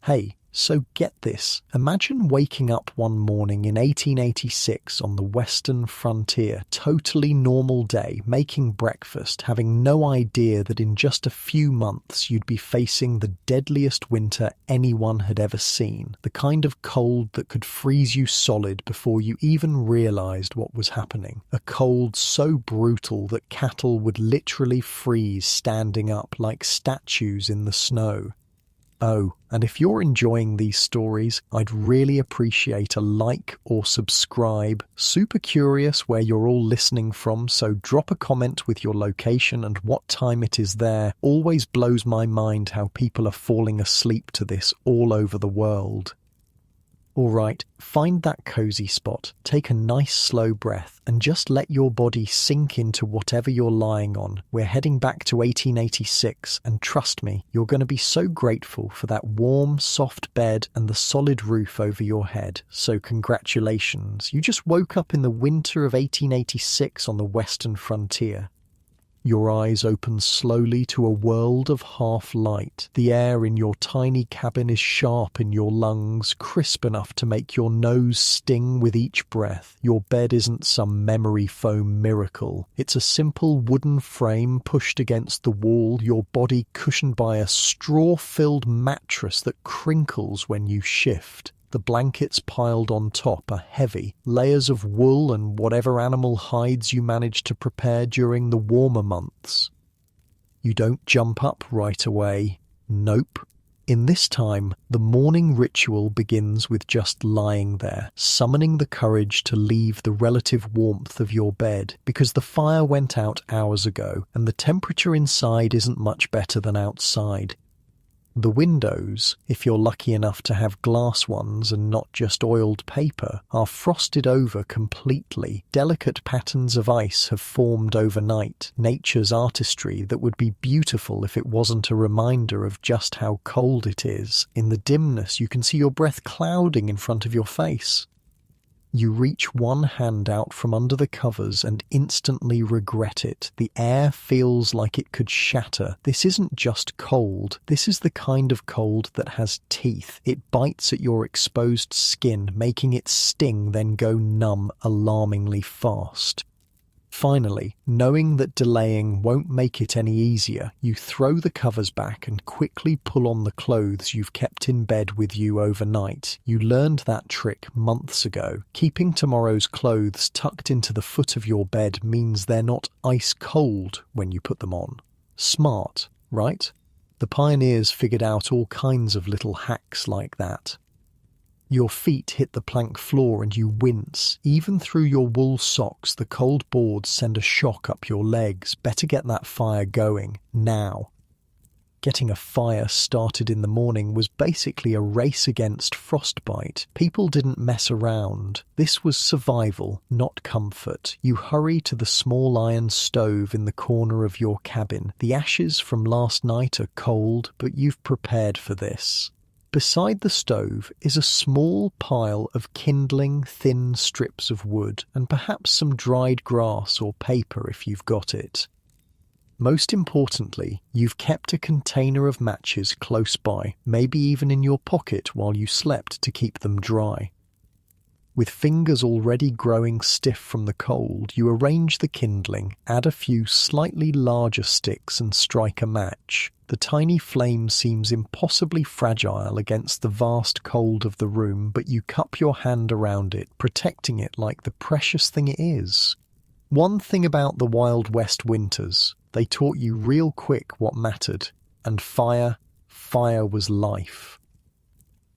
Hey, so get this. Imagine waking up one morning in 1886 on the western frontier, totally normal day, making breakfast, having no idea that in just a few months you'd be facing the deadliest winter anyone had ever seen, the kind of cold that could freeze you solid before you even realized what was happening. A cold so brutal that cattle would literally freeze standing up like statues in the snow. Oh, and if you're enjoying these stories, I'd really appreciate a like or subscribe. Super curious where you're all listening from, so drop a comment with your location and what time it is there. Always blows my mind how people are falling asleep to this all over the world. Alright, find that cozy spot, take a nice slow breath, and just let your body sink into whatever you're lying on. We're heading back to 1886, and trust me, you're going to be so grateful for that warm, soft bed and the solid roof over your head. So congratulations, you just woke up in the winter of 1886 on the western frontier. Your eyes open slowly to a world of half-light. The air in your tiny cabin is sharp in your lungs, crisp enough to make your nose sting with each breath. Your bed isn't some memory foam miracle. It's a simple wooden frame pushed against the wall, your body cushioned by a straw-filled mattress that crinkles when you shift. The blankets piled on top are heavy, layers of wool and whatever animal hides you managed to prepare during the warmer months. You don't jump up right away. Nope. In this time, the morning ritual begins with just lying there, summoning the courage to leave the relative warmth of your bed, because the fire went out hours ago and the temperature inside isn't much better than outside. The windows, if you're lucky enough to have glass ones and not just oiled paper, are frosted over completely. Delicate patterns of ice have formed overnight, nature's artistry that would be beautiful if it wasn't a reminder of just how cold it is. In the dimness, you can see your breath clouding in front of your face. You reach one hand out from under the covers and instantly regret it. The air feels like it could shatter. This isn't just cold. This is the kind of cold that has teeth. It bites at your exposed skin, making it sting, then go numb alarmingly fast. Finally, knowing that delaying won't make it any easier, you throw the covers back and quickly pull on the clothes you've kept in bed with you overnight. You learned that trick months ago. Keeping tomorrow's clothes tucked into the foot of your bed means they're not ice cold when you put them on. Smart, right? The pioneers figured out all kinds of little hacks like that. Your feet hit the plank floor and you wince. Even through your wool socks, the cold boards send a shock up your legs. Better get that fire going, now. Getting a fire started in the morning was basically a race against frostbite. People didn't mess around. This was survival, not comfort. You hurry to the small iron stove in the corner of your cabin. The ashes from last night are cold, but you've prepared for this. Beside the stove is a small pile of kindling thin strips of wood and perhaps some dried grass or paper if you've got it. Most importantly, you've kept a container of matches close by, maybe even in your pocket while you slept to keep them dry. With fingers already growing stiff from the cold, you arrange the kindling, add a few slightly larger sticks and strike a match. The tiny flame seems impossibly fragile against the vast cold of the room, but you cup your hand around it, protecting it like the precious thing it is. One thing about the Wild West winters, they taught you real quick what mattered, and fire was life.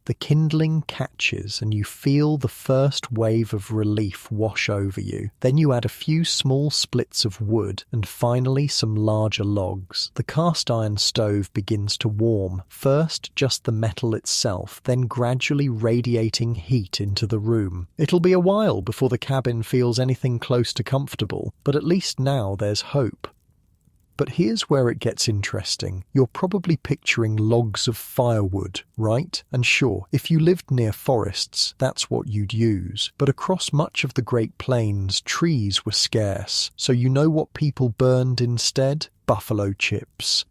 The kindling catches and you feel the first wave of relief wash over you. Then you add a few small splits of wood and finally some larger logs. The cast iron stove begins to warm, first just the metal itself, then gradually radiating heat into the room. It'll be a while before the cabin feels anything close to comfortable, but at least now there's hope. But here's where it gets interesting. You're probably picturing logs of firewood, right? And sure, if you lived near forests, that's what you'd use. But across much of the Great Plains, trees were scarce. So you know what people burned instead? Buffalo chips.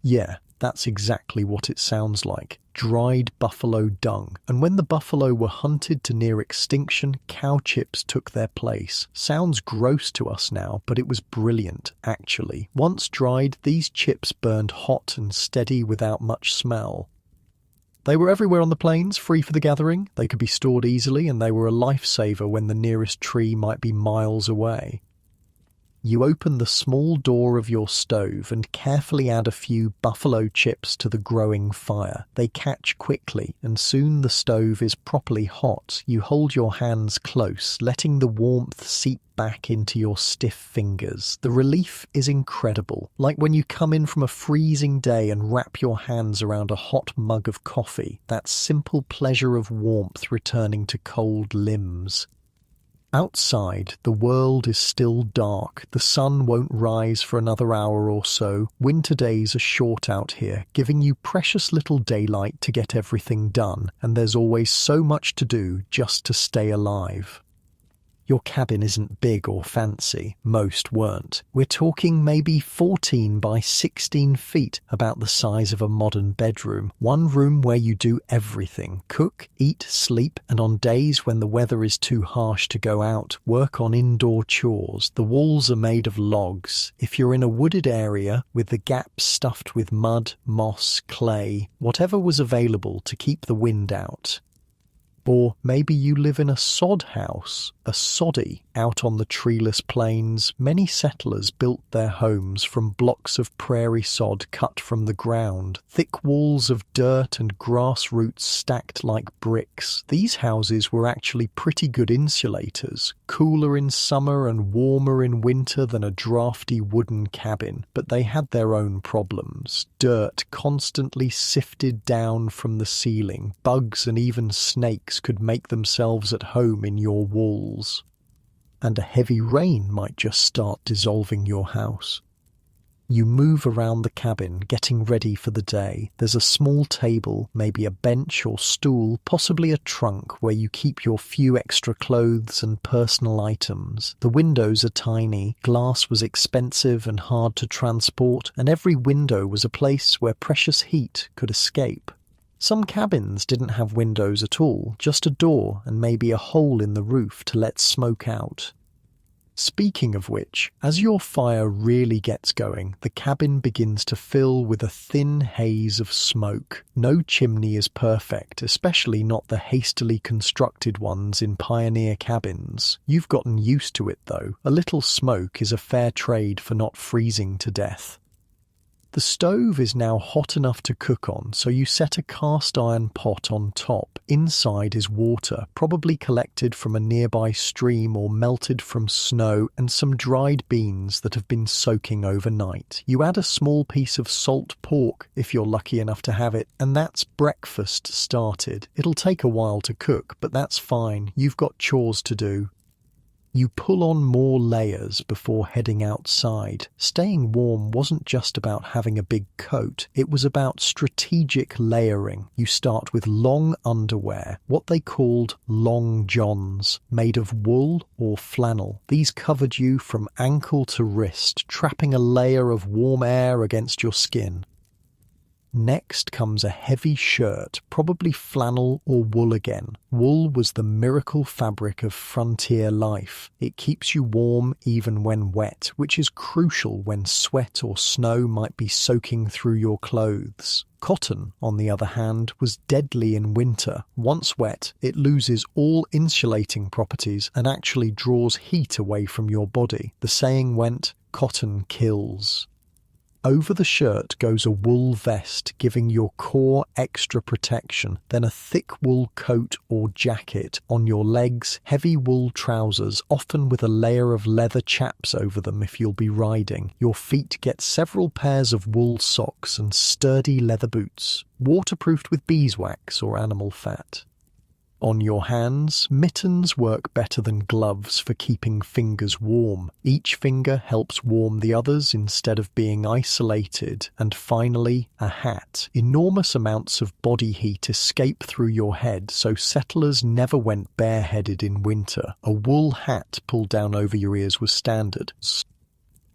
Yeah, That's exactly what it sounds like. Dried buffalo dung. And when the buffalo were hunted to near extinction, cow chips took their place. Sounds gross to us now, but it was brilliant, actually. Once dried, these chips burned hot and steady without much smell. They were everywhere on the plains, free for the gathering. They could be stored easily, and they were a lifesaver when the nearest tree might be miles away. You open the small door of your stove and carefully add a few buffalo chips to the growing fire. They catch quickly, and soon the stove is properly hot. You hold your hands close, letting the warmth seep back into your stiff fingers. The relief is incredible, like when you come in from a freezing day and wrap your hands around a hot mug of coffee. That simple pleasure of warmth returning to cold limbs. Outside, the world is still dark. The sun won't rise for another hour or so. Winter days are short out here, giving you precious little daylight to get everything done, and there's always so much to do just to stay alive. Your cabin isn't big or fancy. Most weren't. We're talking maybe 14 by 16 feet, about the size of a modern bedroom. One room where you do everything. Cook, eat, sleep, and on days when the weather is too harsh to go out, work on indoor chores. The walls are made of logs. If you're in a wooded area, with the gaps stuffed with mud, moss, clay, whatever was available to keep the wind out. Or maybe you live in a sod house, a soddy, out on the treeless plains. Many settlers built their homes from blocks of prairie sod cut from the ground, thick walls of dirt and grass roots stacked like bricks. These houses were actually pretty good insulators, cooler in summer and warmer in winter than a drafty wooden cabin, but they had their own problems. Dirt constantly sifted down from the ceiling. Bugs and even snakes could make themselves at home in your walls. And a heavy rain might just start dissolving your house. You move around the cabin, getting ready for the day. There's a small table, maybe a bench or stool, possibly a trunk where you keep your few extra clothes and personal items. The windows are tiny, glass was expensive and hard to transport, and every window was a place where precious heat could escape. Some cabins didn't have windows at all, just a door and maybe a hole in the roof to let smoke out. Speaking of which, as your fire really gets going, the cabin begins to fill with a thin haze of smoke. No chimney is perfect, especially not the hastily constructed ones in pioneer cabins. You've gotten used to it though. A little smoke is a fair trade for not freezing to death. The stove is now hot enough to cook on, so you set a cast iron pot on top. Inside is water, probably collected from a nearby stream or melted from snow, and some dried beans that have been soaking overnight. You add a small piece of salt pork, if you're lucky enough to have it, and that's breakfast started. It'll take a while to cook, but that's fine. You've got chores to do. You pull on more layers before heading outside. Staying warm wasn't just about having a big coat, it was about strategic layering. You start with long underwear, what they called long johns, made of wool or flannel. These covered you from ankle to wrist, trapping a layer of warm air against your skin. Next comes a heavy shirt, probably flannel or wool again. Wool was the miracle fabric of frontier life. It keeps you warm even when wet, which is crucial when sweat or snow might be soaking through your clothes. Cotton, on the other hand, was deadly in winter. Once wet, it loses all insulating properties and actually draws heat away from your body. The saying went, "Cotton kills." Over the shirt goes a wool vest, giving your core extra protection, then a thick wool coat or jacket. On your legs, heavy wool trousers, often with a layer of leather chaps over them if you'll be riding. Your feet get several pairs of wool socks and sturdy leather boots, waterproofed with beeswax or animal fat. On your hands, mittens work better than gloves for keeping fingers warm. Each finger helps warm the others instead of being isolated. And finally, a hat. Enormous amounts of body heat escape through your head, so settlers never went bareheaded in winter. A wool hat pulled down over your ears was standard.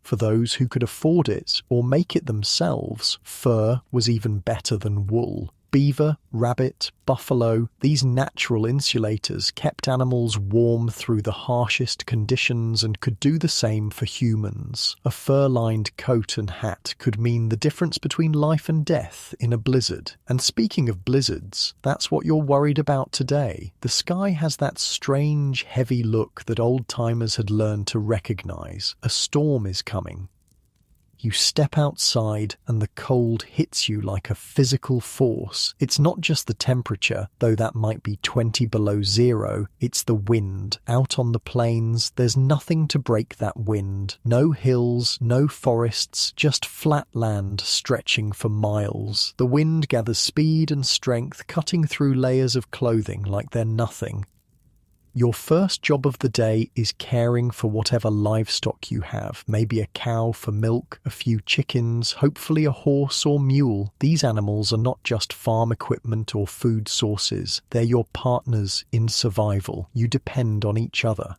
For those who could afford it or make it themselves, fur was even better than wool. Beaver, rabbit, buffalo, these natural insulators kept animals warm through the harshest conditions and could do the same for humans. A fur-lined coat and hat could mean the difference between life and death in a blizzard. And speaking of blizzards, that's what you're worried about today. The sky has that strange, heavy look that old-timers had learned to recognize. A storm is coming. You step outside and the cold hits you like a physical force. It's not just the temperature, though that might be 20 below zero. It's the wind. Out on the plains, there's nothing to break that wind. No hills, no forests, just flat land stretching for miles. The wind gathers speed and strength, cutting through layers of clothing like they're nothing. Your first job of the day is caring for whatever livestock you have, maybe a cow for milk, a few chickens, hopefully a horse or mule. These animals are not just farm equipment or food sources, they're your partners in survival. You depend on each other.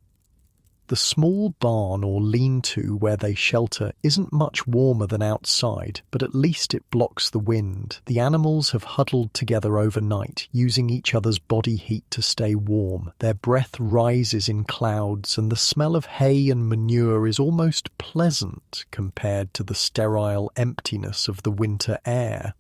The small barn or lean-to where they shelter isn't much warmer than outside, but at least it blocks the wind. The animals have huddled together overnight, using each other's body heat to stay warm. Their breath rises in clouds, and the smell of hay and manure is almost pleasant compared to the sterile emptiness of the winter air.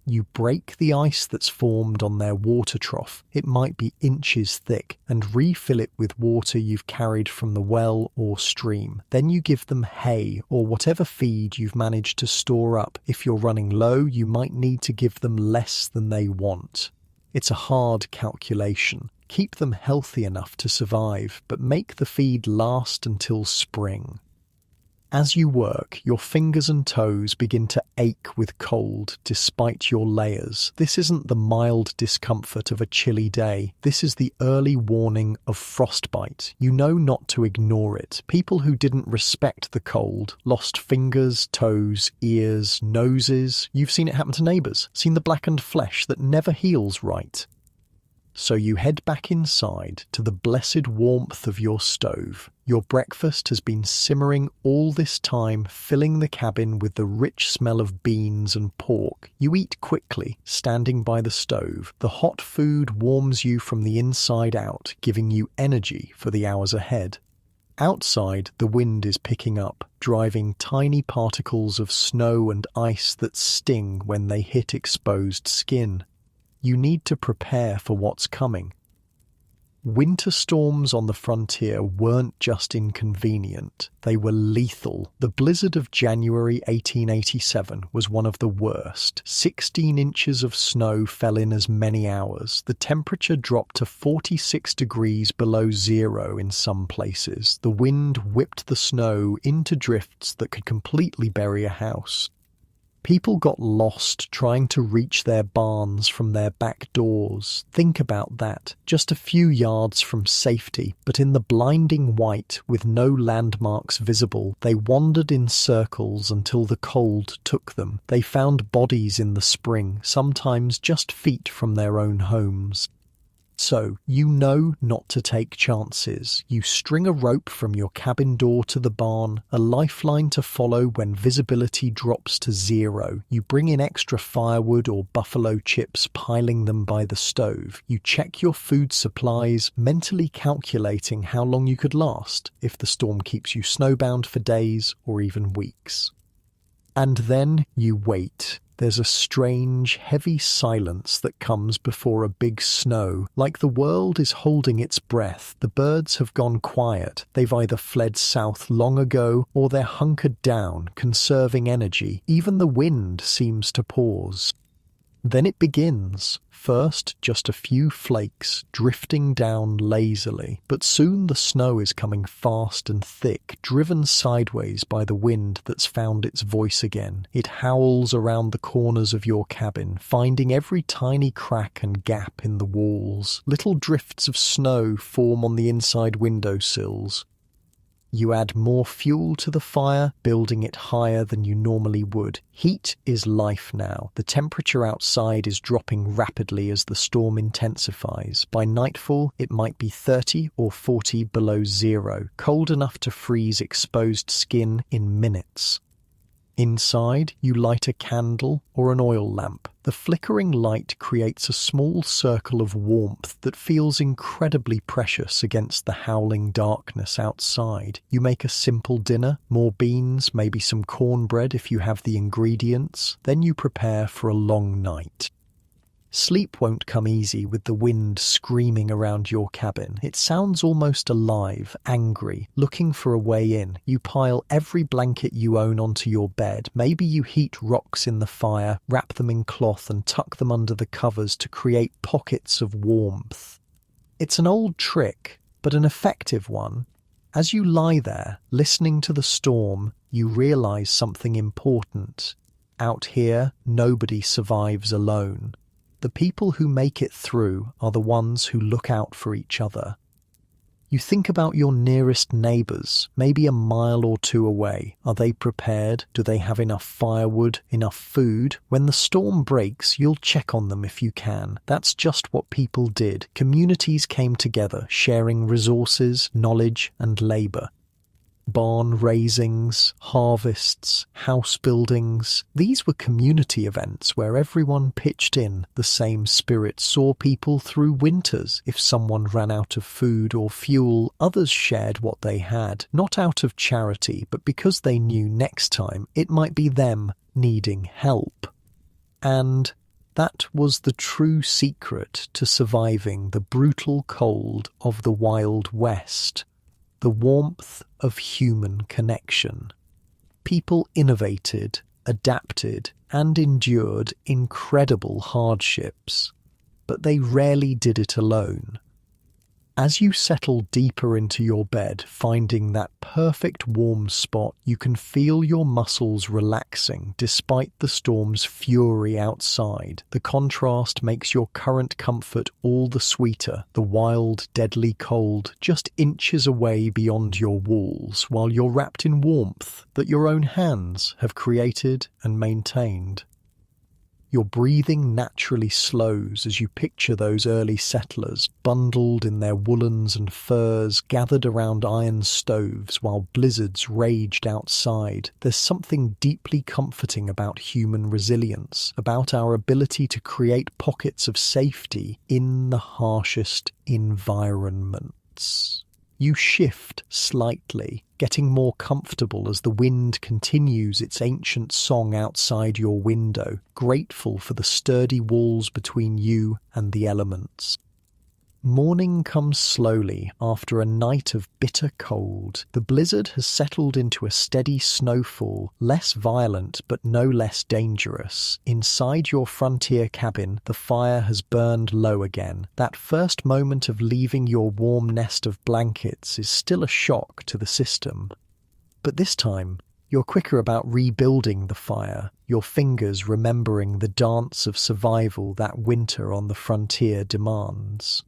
You break the ice that's formed on their water trough, it might be inches thick, and refill it with water you've carried from the well or stream. Then you give them hay or whatever feed you've managed to store up. If you're running low, you might need to give them less than they want. It's a hard calculation. Keep them healthy enough to survive, but make the feed last until spring. As you work, your fingers and toes begin to ache with cold despite your layers. This isn't the mild discomfort of a chilly day. This is the early warning of frostbite. You know not to ignore it. People who didn't respect the cold lost fingers, toes, ears, noses. You've seen it happen to neighbours, seen the blackened flesh that never heals right. So you head back inside to the blessed warmth of your stove. Your breakfast has been simmering all this time, filling the cabin with the rich smell of beans and pork. You eat quickly, standing by the stove. The hot food warms you from the inside out, giving you energy for the hours ahead. Outside, the wind is picking up, driving tiny particles of snow and ice that sting when they hit exposed skin. You need to prepare for what's coming. Winter storms on the frontier weren't just inconvenient, they were lethal. The blizzard of January 1887 was one of the worst. 16 inches of snow fell in as many hours. The temperature dropped to 46 degrees below zero in some places. The wind whipped the snow into drifts that could completely bury a house. People got lost trying to reach their barns from their back doors. Think about that. Just a few yards from safety, but in the blinding white with no landmarks visible, they wandered in circles until the cold took them. They found bodies in the spring, sometimes just feet from their own homes. So, you know not to take chances. You string a rope from your cabin door to the barn, a lifeline to follow when visibility drops to zero. You bring in extra firewood or buffalo chips, piling them by the stove. You check your food supplies, mentally calculating how long you could last if the storm keeps you snowbound for days or even weeks. And then you wait. There's a strange, heavy silence that comes before a big snow, like the world is holding its breath. The birds have gone quiet. They've either fled south long ago or they're hunkered down, conserving energy. Even the wind seems to pause. Then it begins. First, just a few flakes drifting down lazily, but soon the snow is coming fast and thick, driven sideways by the wind that's found its voice again. It howls around the corners of your cabin, finding every tiny crack and gap in the walls. Little drifts of snow form on the inside windowsills. You add more fuel to the fire, building it higher than you normally would. Heat is life now. The temperature outside is dropping rapidly as the storm intensifies. By nightfall, it might be 30 or 40 below zero, cold enough to freeze exposed skin in minutes. Inside, you light a candle or an oil lamp. The flickering light creates a small circle of warmth that feels incredibly precious against the howling darkness outside. You make a simple dinner, more beans, maybe some cornbread if you have the ingredients. Then you prepare for a long night. Sleep won't come easy with the wind screaming around your cabin. It sounds almost alive, angry, looking for a way in. You pile every blanket you own onto your bed. Maybe you heat rocks in the fire, wrap them in cloth and tuck them under the covers to create pockets of warmth. It's an old trick, but an effective one. As you lie there, listening to the storm, you realize something important. Out here, nobody survives alone. The people who make it through are the ones who look out for each other. You think about your nearest neighbours, maybe a mile or two away. Are they prepared? Do they have enough firewood, enough food? When the storm breaks, you'll check on them if you can. That's just what people did. Communities came together, sharing resources, knowledge, and labour. Barn raisings, harvests, house buildings. These were community events where everyone pitched in. The same spirit saw people through winters. If someone ran out of food or fuel, others shared what they had, not out of charity, but because they knew next time it might be them needing help. And that was the true secret to surviving the brutal cold of the Wild West. The warmth of human connection. People innovated, adapted, and endured incredible hardships, but they rarely did it alone. As you settle deeper into your bed, finding that perfect warm spot, you can feel your muscles relaxing despite the storm's fury outside. The contrast makes your current comfort all the sweeter, the wild, deadly cold just inches away beyond your walls, while you're wrapped in warmth that your own hands have created and maintained. Your breathing naturally slows as you picture those early settlers, bundled in their woolens and furs, gathered around iron stoves while blizzards raged outside. There's something deeply comforting about human resilience, about our ability to create pockets of safety in the harshest environments. You shift slightly, getting more comfortable as the wind continues its ancient song outside your window, grateful for the sturdy walls between you and the elements. Morning comes slowly after a night of bitter cold. The blizzard has settled into a steady snowfall, less violent but no less dangerous. Inside your frontier cabin, the fire has burned low again. That first moment of leaving your warm nest of blankets is still a shock to the system. But this time, you're quicker about rebuilding the fire, your fingers remembering the dance of survival that winter on the frontier demands.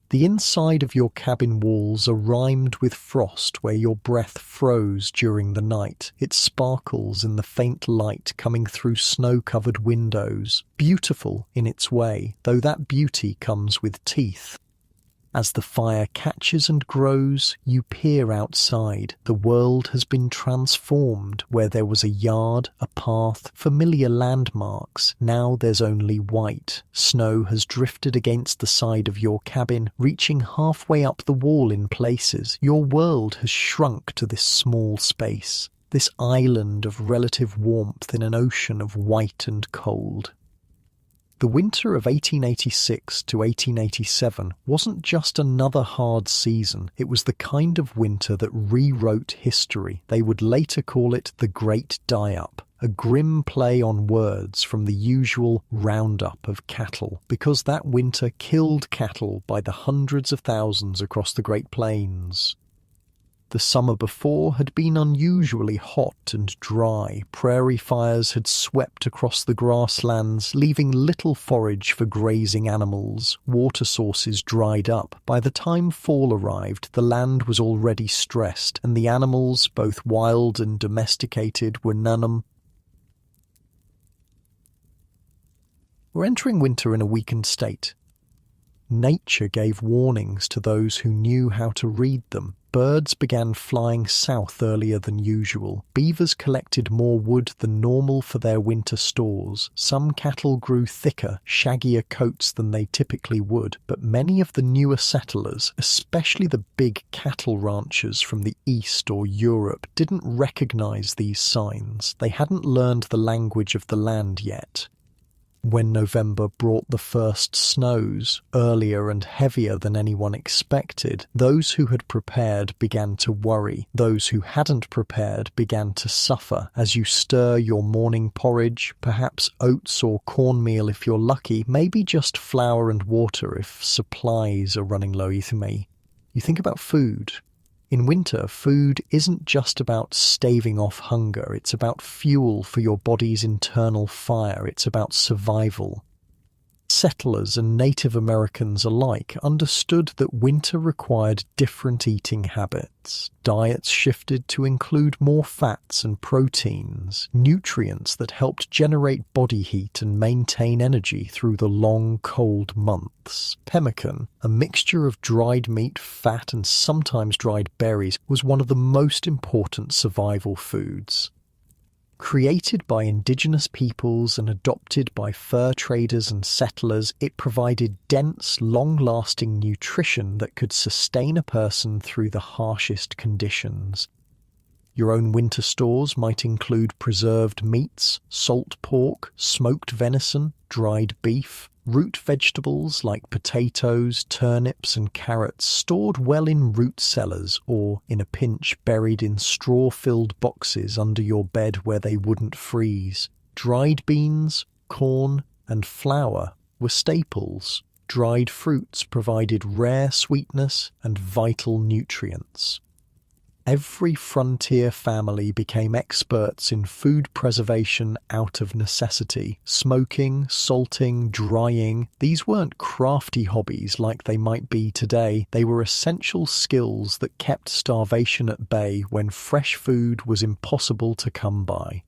The inside of your cabin walls are rimed with frost where your breath froze during the night. It sparkles in the faint light coming through snow-covered windows, beautiful in its way, though that beauty comes with teeth. As the fire catches and grows, you peer outside. The world has been transformed. Where there was a yard, a path, familiar landmarks, now there's only white. Snow has drifted against the side of your cabin, reaching halfway up the wall in places. Your world has shrunk to this small space, this island of relative warmth in an ocean of white and cold. The winter of 1886 to 1887 wasn't just another hard season, it was the kind of winter that rewrote history. They would later call it the Great Die-Up, a grim play on words from the usual roundup of cattle, because that winter killed cattle by the hundreds of thousands across the Great Plains. The summer before had been unusually hot and dry. Prairie fires had swept across the grasslands, leaving little forage for grazing animals. Water sources dried up. By the time fall arrived, the land was already stressed, and the animals, both wild and domesticated, were none. We're entering winter in a weakened state. Nature gave warnings to those who knew how to read them. Birds began flying south earlier than usual. Beavers collected more wood than normal for their winter stores. Some cattle grew thicker, shaggier coats than they typically would, but many of the newer settlers, especially the big cattle ranchers from the East or Europe, didn't recognize these signs. They hadn't learned the language of the land yet. When November brought the first snows, earlier and heavier than anyone expected, those who had prepared began to worry. Those who hadn't prepared began to suffer. As you stir your morning porridge, perhaps oats or cornmeal if you're lucky, maybe just flour and water if supplies are running low. You think about food. In winter, food isn't just about staving off hunger, it's about fuel for your body's internal fire, it's about survival. Settlers and Native Americans alike understood that winter required different eating habits. Diets shifted to include more fats and proteins, nutrients that helped generate body heat and maintain energy through the long, cold months. Pemmican, a mixture of dried meat, fat, and sometimes dried berries, was one of the most important survival foods. Created by indigenous peoples and adopted by fur traders and settlers, it provided dense, long-lasting nutrition that could sustain a person through the harshest conditions. Your own winter stores might include preserved meats, salt pork, smoked venison, dried beef, root vegetables like potatoes, turnips and carrots stored well in root cellars or, in a pinch, buried in straw-filled boxes under your bed where they wouldn't freeze. Dried beans, corn and flour were staples. Dried fruits provided rare sweetness and vital nutrients. Every frontier family became experts in food preservation out of necessity. Smoking, salting, drying, these weren't crafty hobbies like they might be today. They were essential skills that kept starvation at bay when fresh food was impossible to come by.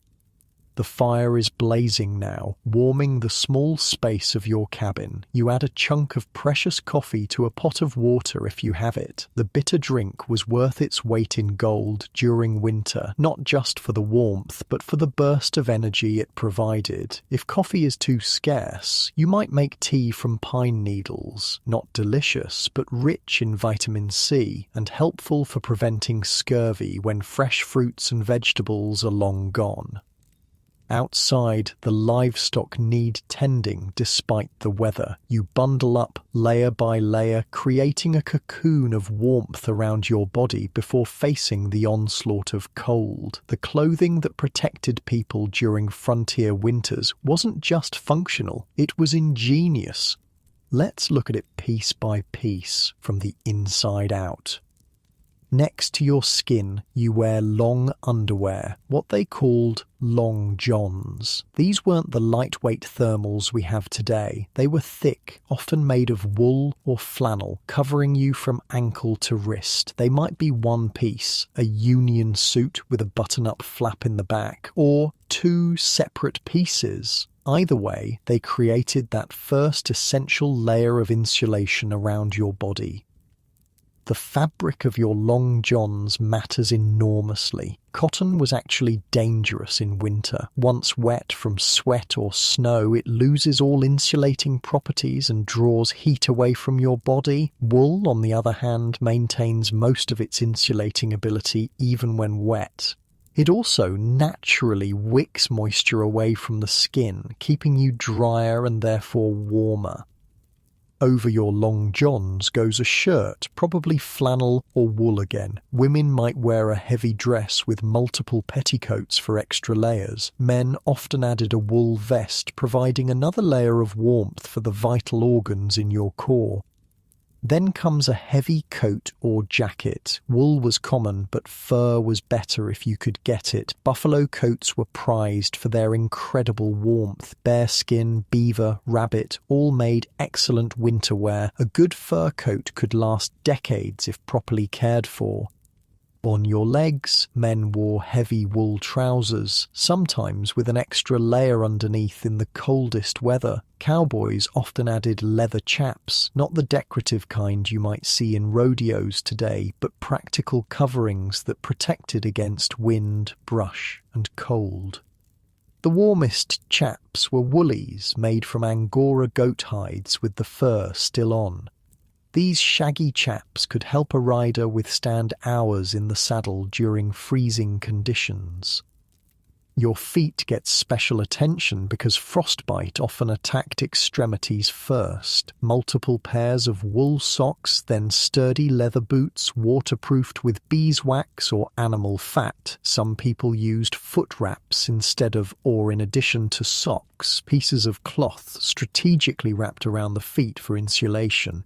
The fire is blazing now, warming the small space of your cabin. You add a chunk of precious coffee to a pot of water if you have it. The bitter drink was worth its weight in gold during winter, not just for the warmth, but for the burst of energy it provided. If coffee is too scarce, you might make tea from pine needles. Not delicious, but rich in vitamin C, and helpful for preventing scurvy when fresh fruits and vegetables are long gone. Outside, the livestock need tending despite the weather. You bundle up layer by layer, creating a cocoon of warmth around your body before facing the onslaught of cold. The clothing that protected people during frontier winters wasn't just functional, it was ingenious. Let's look at it piece by piece, from the inside out. Next to your skin, you wear long underwear, what they called long johns. These weren't the lightweight thermals we have today. They were thick, often made of wool or flannel, covering you from ankle to wrist. They might be one piece, a union suit with a button-up flap in the back, or two separate pieces. Either way, they created that first essential layer of insulation around your body. The fabric of your long johns matters enormously. Cotton was actually dangerous in winter. Once wet from sweat or snow, it loses all insulating properties and draws heat away from your body. Wool, on the other hand, maintains most of its insulating ability even when wet. It also naturally wicks moisture away from the skin, keeping you drier and therefore warmer. Over your long johns goes a shirt, probably flannel or wool again. Women might wear a heavy dress with multiple petticoats for extra layers. Men often added a wool vest, providing another layer of warmth for the vital organs in your core. Then comes a heavy coat or jacket. Wool was common, but fur was better if you could get it. Buffalo coats were prized for their incredible warmth. Bearskin, beaver, rabbit all made excellent winter wear. A good fur coat could last decades if properly cared for. On your legs, men wore heavy wool trousers, sometimes with an extra layer underneath in the coldest weather. Cowboys often added leather chaps, not the decorative kind you might see in rodeos today, but practical coverings that protected against wind, brush, and cold. The warmest chaps were woolies made from Angora goat hides with the fur still on. These shaggy chaps could help a rider withstand hours in the saddle during freezing conditions. Your feet get special attention because frostbite often attacked extremities first. Multiple pairs of wool socks, then sturdy leather boots waterproofed with beeswax or animal fat. Some people used foot wraps instead of or in addition to socks, pieces of cloth strategically wrapped around the feet for insulation.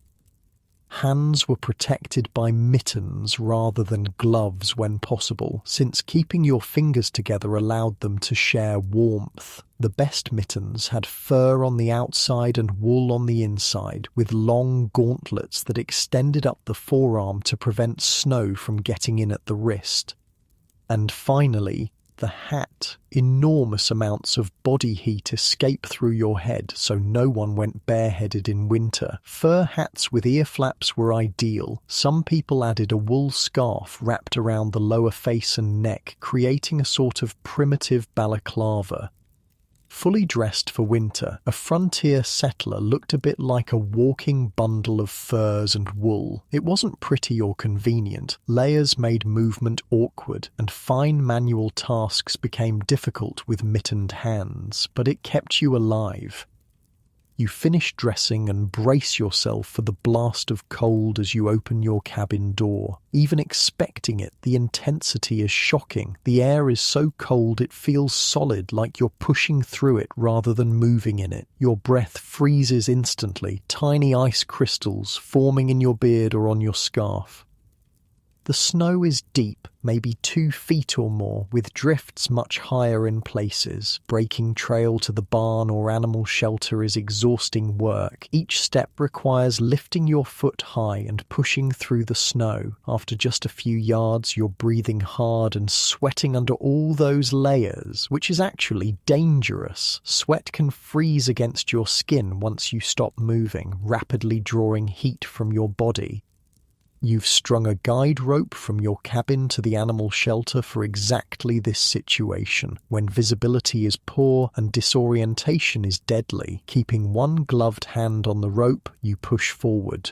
Hands were protected by mittens rather than gloves when possible, since keeping your fingers together allowed them to share warmth. The best mittens had fur on the outside and wool on the inside, with long gauntlets that extended up the forearm to prevent snow from getting in at the wrist. And finally, the hat. Enormous amounts of body heat escape through your head, so no one went bareheaded in winter. Fur hats with ear flaps were ideal. Some people added a wool scarf wrapped around the lower face and neck, creating a sort of primitive balaclava. Fully dressed for winter, a frontier settler looked a bit like a walking bundle of furs and wool. It wasn't pretty or convenient. Layers made movement awkward, and fine manual tasks became difficult with mittened hands, but it kept you alive. You finish dressing and brace yourself for the blast of cold as you open your cabin door. Even expecting it, the intensity is shocking. The air is so cold it feels solid, like you're pushing through it rather than moving in it. Your breath freezes instantly, tiny ice crystals forming in your beard or on your scarf. The snow is deep, maybe 2 feet or more, with drifts much higher in places. Breaking trail to the barn or animal shelter is exhausting work. Each step requires lifting your foot high and pushing through the snow. After just a few yards, you're breathing hard and sweating under all those layers, which is actually dangerous. Sweat can freeze against your skin once you stop moving, rapidly drawing heat from your body. You've strung a guide rope from your cabin to the animal shelter for exactly this situation, when visibility is poor and disorientation is deadly. Keeping one gloved hand on the rope, you push forward.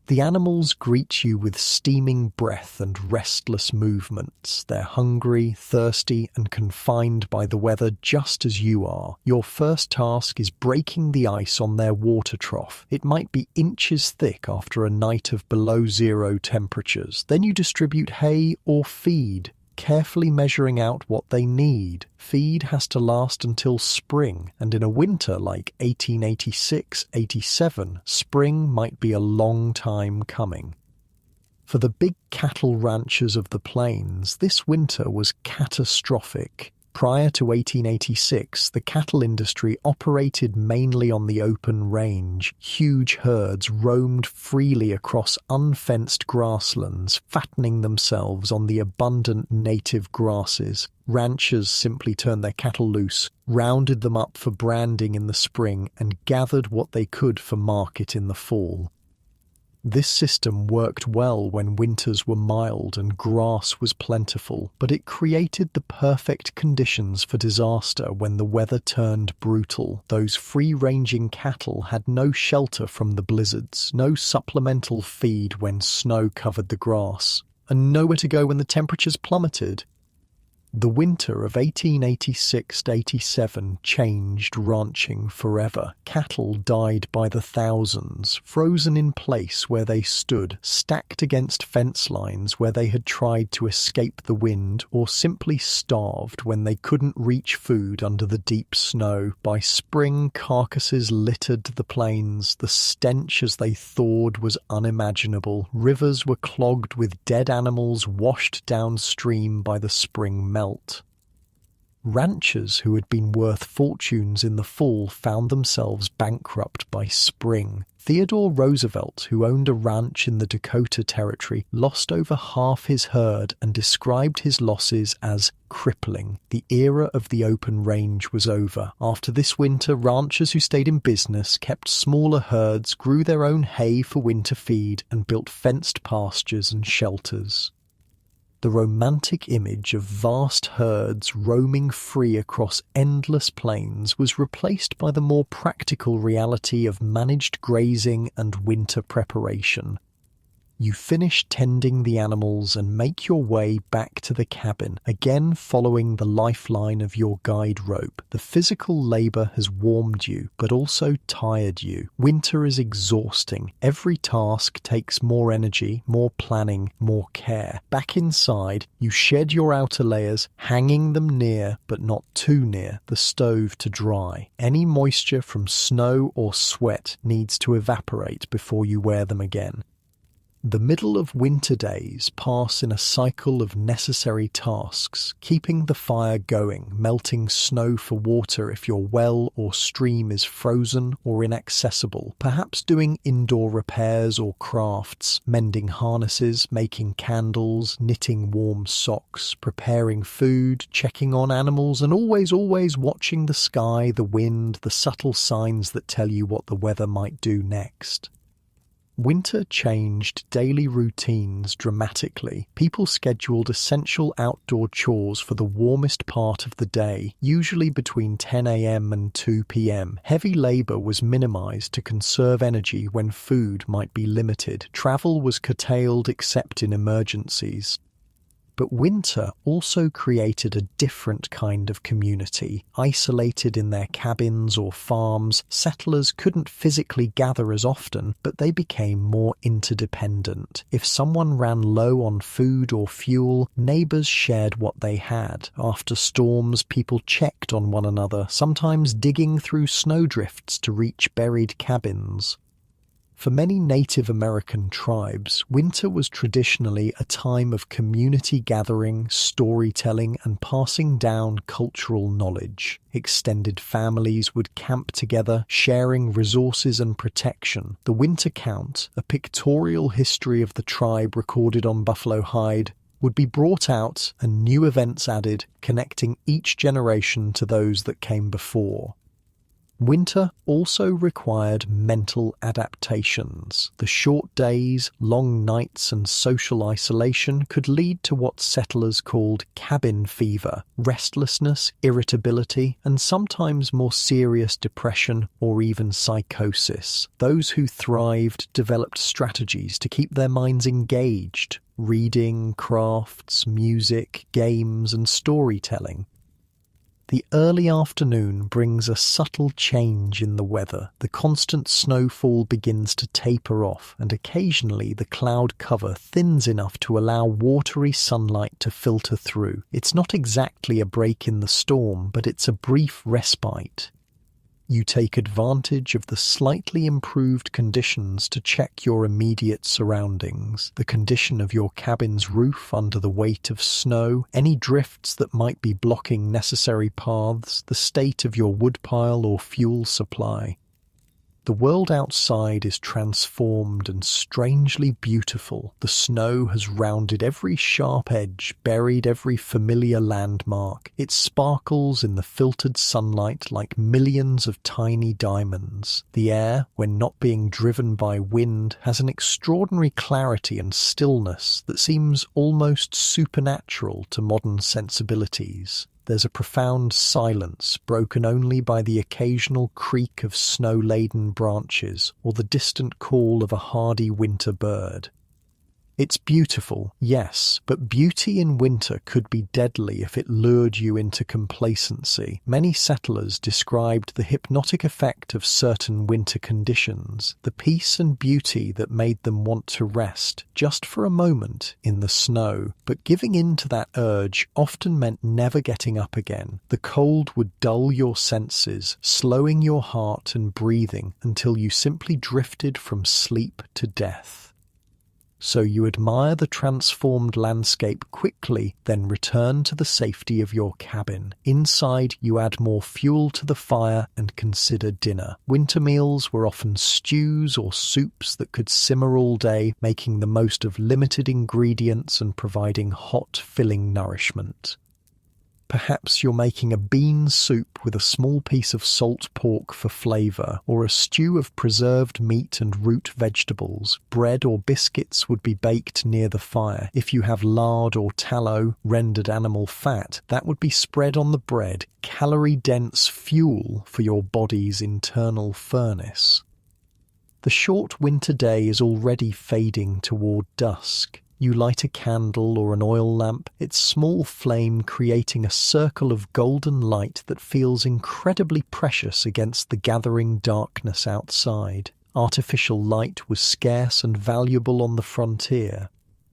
The animals greet you with steaming breath and restless movements. They're hungry, thirsty, and confined by the weather just as you are. Your first task is breaking the ice on their water trough. It might be inches thick after a night of below zero temperatures. Then you distribute hay or feed, carefully measuring out what they need. Feed has to last until spring, and in a winter like 1886-87, spring might be a long time coming. For the big cattle ranchers of the plains, this winter was catastrophic. Prior to 1886, the cattle industry operated mainly on the open range. Huge herds roamed freely across unfenced grasslands, fattening themselves on the abundant native grasses. Ranchers simply turned their cattle loose, rounded them up for branding in the spring, and gathered what they could for market in the fall. This system worked well when winters were mild and grass was plentiful, but it created the perfect conditions for disaster when the weather turned brutal. Those free-ranging cattle had no shelter from the blizzards, no supplemental feed when snow covered the grass, and nowhere to go when the temperatures plummeted. The winter of 1886-87 changed ranching forever. Cattle died by the thousands, frozen in place where they stood, stacked against fence lines where they had tried to escape the wind, or simply starved when they couldn't reach food under the deep snow. By spring, carcasses littered the plains. The stench as they thawed was unimaginable. Rivers were clogged with dead animals washed downstream by the spring melt. Ranchers who had been worth fortunes in the fall found themselves bankrupt by spring. Theodore Roosevelt, who owned a ranch in the Dakota Territory, lost over half his herd and described his losses as crippling. The era of the open range was over. After this winter, ranchers who stayed in business kept smaller herds, grew their own hay for winter feed, and built fenced pastures and shelters. The romantic image of vast herds roaming free across endless plains was replaced by the more practical reality of managed grazing and winter preparation. You finish tending the animals and make your way back to the cabin, again following the lifeline of your guide rope. The physical labor has warmed you, but also tired you. Winter is exhausting. Every task takes more energy, more planning, more care. Back inside, you shed your outer layers, hanging them near, but not too near, the stove to dry. Any moisture from snow or sweat needs to evaporate before you wear them again. The middle of winter days pass in a cycle of necessary tasks, keeping the fire going, melting snow for water if your well or stream is frozen or inaccessible, perhaps doing indoor repairs or crafts, mending harnesses, making candles, knitting warm socks, preparing food, checking on animals, and always watching the sky, the wind, the subtle signs that tell you what the weather might do next. Winter changed daily routines dramatically. People scheduled essential outdoor chores for the warmest part of the day, usually between 10 a.m. and 2 p.m. Heavy labor was minimized to conserve energy when food might be limited. Travel was curtailed except in emergencies. But winter also created a different kind of community. Isolated in their cabins or farms, settlers couldn't physically gather as often, but they became more interdependent. If someone ran low on food or fuel, neighbors shared what they had. After storms, people checked on one another, sometimes digging through snowdrifts to reach buried cabins. For many Native American tribes, winter was traditionally a time of community gathering, storytelling, and passing down cultural knowledge. Extended families would camp together, sharing resources and protection. The Winter Count, a pictorial history of the tribe recorded on buffalo hide, would be brought out and new events added, connecting each generation to those that came before. Winter also required mental adaptations. The short days, long nights, and social isolation could lead to what settlers called cabin fever, restlessness, irritability, and sometimes more serious depression or even psychosis. Those who thrived developed strategies to keep their minds engaged: reading, crafts, music, games, and storytelling. The early afternoon brings a subtle change in the weather. The constant snowfall begins to taper off, and occasionally the cloud cover thins enough to allow watery sunlight to filter through. It's not exactly a break in the storm, but it's a brief respite. You take advantage of the slightly improved conditions to check your immediate surroundings, the condition of your cabin's roof under the weight of snow, any drifts that might be blocking necessary paths, the state of your woodpile or fuel supply. The world outside is transformed and strangely beautiful. The snow has rounded every sharp edge, buried every familiar landmark. It sparkles in the filtered sunlight like millions of tiny diamonds. The air, when not being driven by wind, has an extraordinary clarity and stillness that seems almost supernatural to modern sensibilities. There's a profound silence, broken only by the occasional creak of snow-laden branches or the distant call of a hardy winter bird. It's beautiful, yes, but beauty in winter could be deadly if it lured you into complacency. Many settlers described the hypnotic effect of certain winter conditions, the peace and beauty that made them want to rest, just for a moment, in the snow. But giving in to that urge often meant never getting up again. The cold would dull your senses, slowing your heart and breathing until you simply drifted from sleep to death. So you admire the transformed landscape quickly, then return to the safety of your cabin. Inside, you add more fuel to the fire and consider dinner. Winter meals were often stews or soups that could simmer all day, making the most of limited ingredients and providing hot, filling nourishment. Perhaps you're making a bean soup with a small piece of salt pork for flavour, or a stew of preserved meat and root vegetables. Bread or biscuits would be baked near the fire. If you have lard or tallow, rendered animal fat, that would be spread on the bread, calorie-dense fuel for your body's internal furnace. The short winter day is already fading toward dusk. You light a candle or an oil lamp, its small flame creating a circle of golden light that feels incredibly precious against the gathering darkness outside. Artificial light was scarce and valuable on the frontier.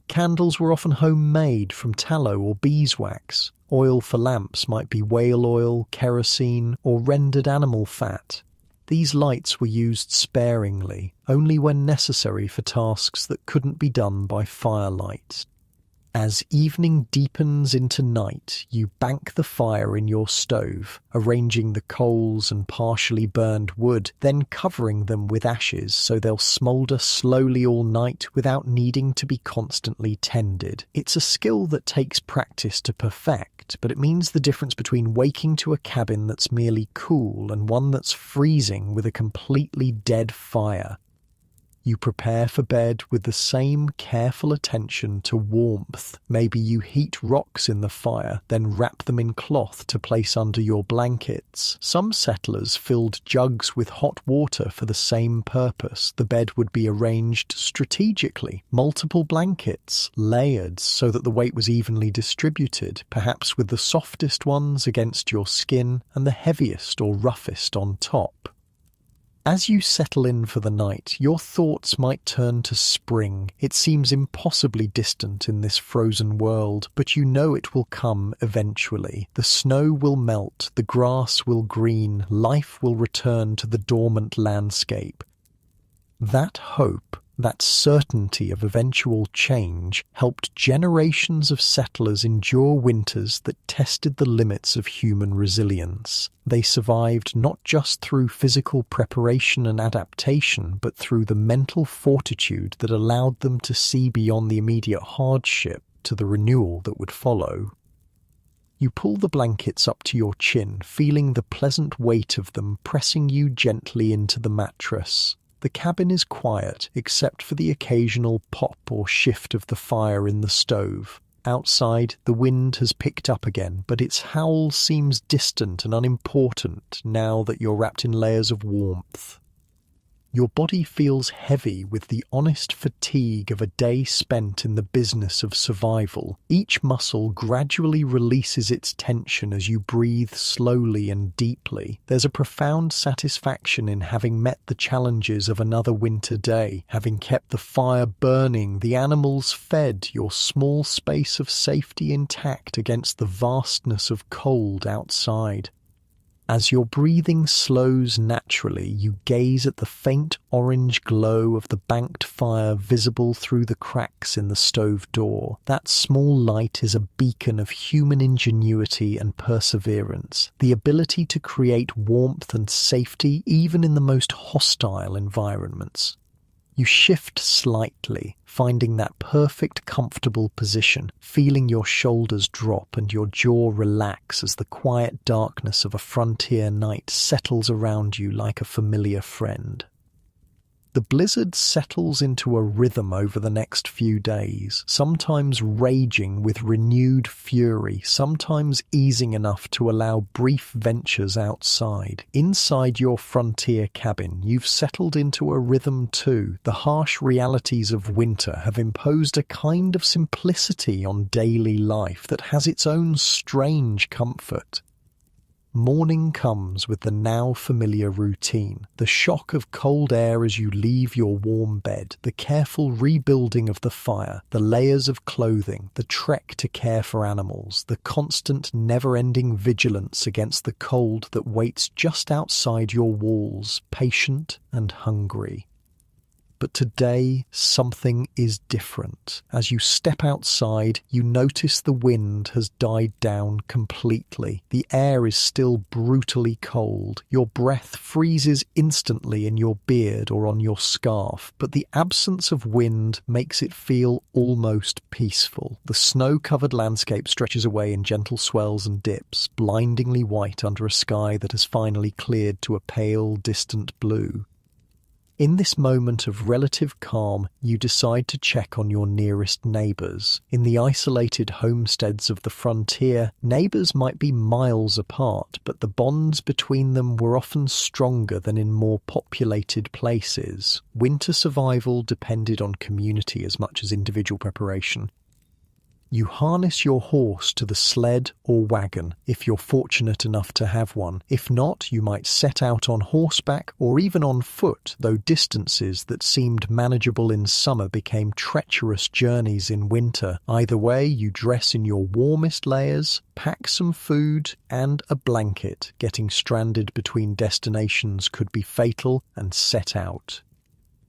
Candles were often homemade from tallow or beeswax. Oil for lamps might be whale oil, kerosene, or rendered animal fat. These lights were used sparingly, only when necessary for tasks that couldn't be done by firelight. As evening deepens into night, you bank the fire in your stove, arranging the coals and partially burned wood, then covering them with ashes so they'll smoulder slowly all night without needing to be constantly tended. It's a skill that takes practice to perfect, but it means the difference between waking to a cabin that's merely cool and one that's freezing with a completely dead fire. You prepare for bed with the same careful attention to warmth. Maybe you heat rocks in the fire, then wrap them in cloth to place under your blankets. Some settlers filled jugs with hot water for the same purpose. The bed would be arranged strategically, multiple blankets, layered so that the weight was evenly distributed, perhaps with the softest ones against your skin and the heaviest or roughest on top. As you settle in for the night, your thoughts might turn to spring. It seems impossibly distant in this frozen world, but you know it will come eventually. The snow will melt, the grass will green, life will return to the dormant landscape. That hope, that certainty of eventual change, helped generations of settlers endure winters that tested the limits of human resilience. They survived not just through physical preparation and adaptation, but through the mental fortitude that allowed them to see beyond the immediate hardship to the renewal that would follow. You pull the blankets up to your chin, feeling the pleasant weight of them pressing you gently into the mattress. The cabin is quiet, except for the occasional pop or shift of the fire in the stove. Outside, the wind has picked up again, but its howl seems distant and unimportant now that you're wrapped in layers of warmth. Your body feels heavy with the honest fatigue of a day spent in the business of survival. Each muscle gradually releases its tension as you breathe slowly and deeply. There's a profound satisfaction in having met the challenges of another winter day, having kept the fire burning, the animals fed, your small space of safety intact against the vastness of cold outside. As your breathing slows naturally, you gaze at the faint orange glow of the banked fire visible through the cracks in the stove door. That small light is a beacon of human ingenuity and perseverance, the ability to create warmth and safety even in the most hostile environments. You shift slightly, finding that perfect, comfortable position, feeling your shoulders drop and your jaw relax as the quiet darkness of a frontier night settles around you like a familiar friend. The blizzard settles into a rhythm over the next few days, sometimes raging with renewed fury, sometimes easing enough to allow brief ventures outside. Inside your frontier cabin, you've settled into a rhythm too. The harsh realities of winter have imposed a kind of simplicity on daily life that has its own strange comfort. Morning comes with the now familiar routine, the shock of cold air as you leave your warm bed, the careful rebuilding of the fire, the layers of clothing, the trek to care for animals, the constant never-ending vigilance against the cold that waits just outside your walls, patient and hungry. But today, something is different. As you step outside, you notice the wind has died down completely. The air is still brutally cold. Your breath freezes instantly in your beard or on your scarf, but the absence of wind makes it feel almost peaceful. The snow-covered landscape stretches away in gentle swells and dips, blindingly white under a sky that has finally cleared to a pale, distant blue. In this moment of relative calm, you decide to check on your nearest neighbours. In the isolated homesteads of the frontier, neighbours might be miles apart, but the bonds between them were often stronger than in more populated places. Winter survival depended on community as much as individual preparation. You harness your horse to the sled or wagon, if you're fortunate enough to have one. If not, you might set out on horseback or even on foot, though distances that seemed manageable in summer became treacherous journeys in winter. Either way, you dress in your warmest layers, pack some food and a blanket. Getting stranded between destinations could be fatal, and set out.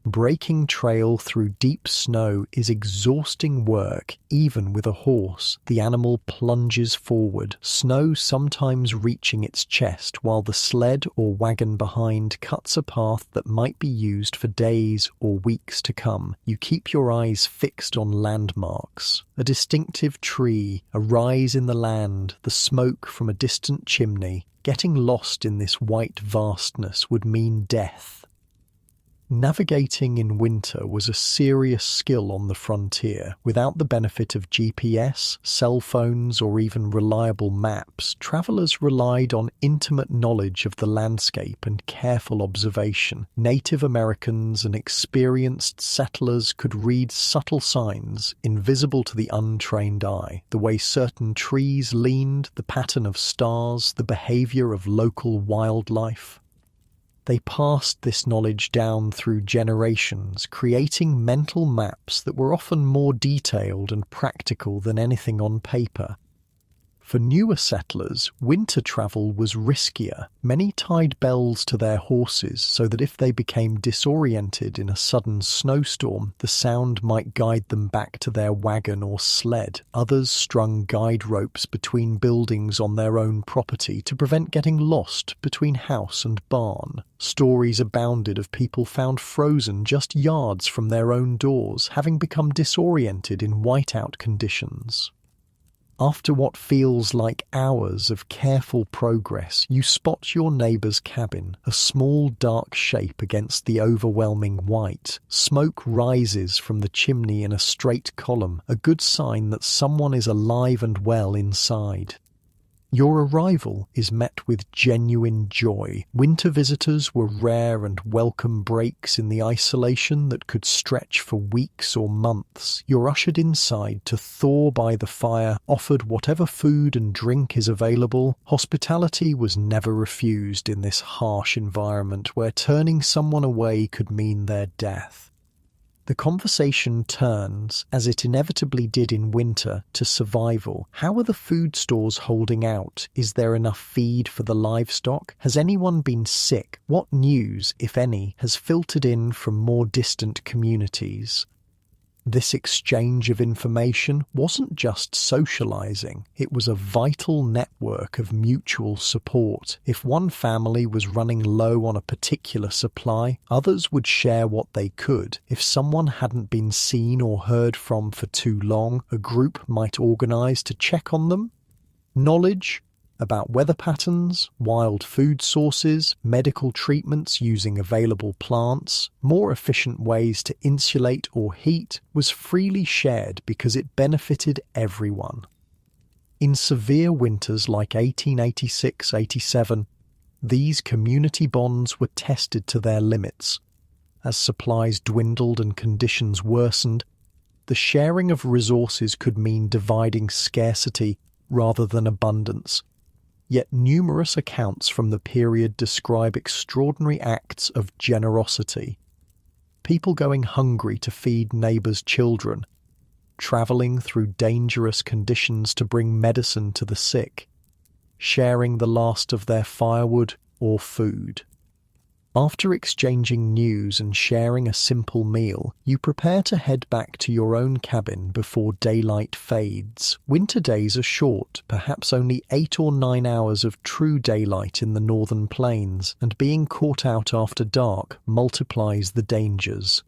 Breaking trail through deep snow is exhausting work, even with a horse. The animal plunges forward, snow sometimes reaching its chest, while the sled or wagon behind cuts a path that might be used for days or weeks to come. You keep your eyes fixed on landmarks. A distinctive tree, a rise in the land, the smoke from a distant chimney. Getting lost in this white vastness would mean death. Navigating in winter was a serious skill on the frontier. Without the benefit of GPS, cell phones, or even reliable maps, travellers relied on intimate knowledge of the landscape and careful observation. Native Americans and experienced settlers could read subtle signs, invisible to the untrained eye. The way certain trees leaned, the pattern of stars, the behaviour of local wildlife. They passed this knowledge down through generations, creating mental maps that were often more detailed and practical than anything on paper. For newer settlers, winter travel was riskier. Many tied bells to their horses so that if they became disoriented in a sudden snowstorm, the sound might guide them back to their wagon or sled. Others strung guide ropes between buildings on their own property to prevent getting lost between house and barn. Stories abounded of people found frozen just yards from their own doors, having become disoriented in whiteout conditions. After what feels like hours of careful progress, you spot your neighbour's cabin, a small dark shape against the overwhelming white. Smoke rises from the chimney in a straight column, a good sign that someone is alive and well inside. Your arrival is met with genuine joy. Winter visitors were rare and welcome breaks in the isolation that could stretch for weeks or months. You're ushered inside to thaw by the fire, offered whatever food and drink is available. Hospitality was never refused in this harsh environment where turning someone away could mean their death. The conversation turns, as it inevitably did in winter, to survival. How are the food stores holding out? Is there enough feed for the livestock? Has anyone been sick? What news, if any, has filtered in from more distant communities? This exchange of information wasn't just socializing, it was a vital network of mutual support. If one family was running low on a particular supply, others would share what they could. If someone hadn't been seen or heard from for too long, a group might organize to check on them. Knowledge, about weather patterns, wild food sources, medical treatments using available plants, more efficient ways to insulate or heat, was freely shared because it benefited everyone. In severe winters like 1886-87, these community bonds were tested to their limits. As supplies dwindled and conditions worsened, the sharing of resources could mean dividing scarcity rather than abundance. Yet numerous accounts from the period describe extraordinary acts of generosity. People going hungry to feed neighbours' children, travelling through dangerous conditions to bring medicine to the sick, sharing the last of their firewood or food. After exchanging news and sharing a simple meal, you prepare to head back to your own cabin before daylight fades. Winter days are short, perhaps only 8 or 9 hours of true daylight in the northern plains, and being caught out after dark multiplies the dangers.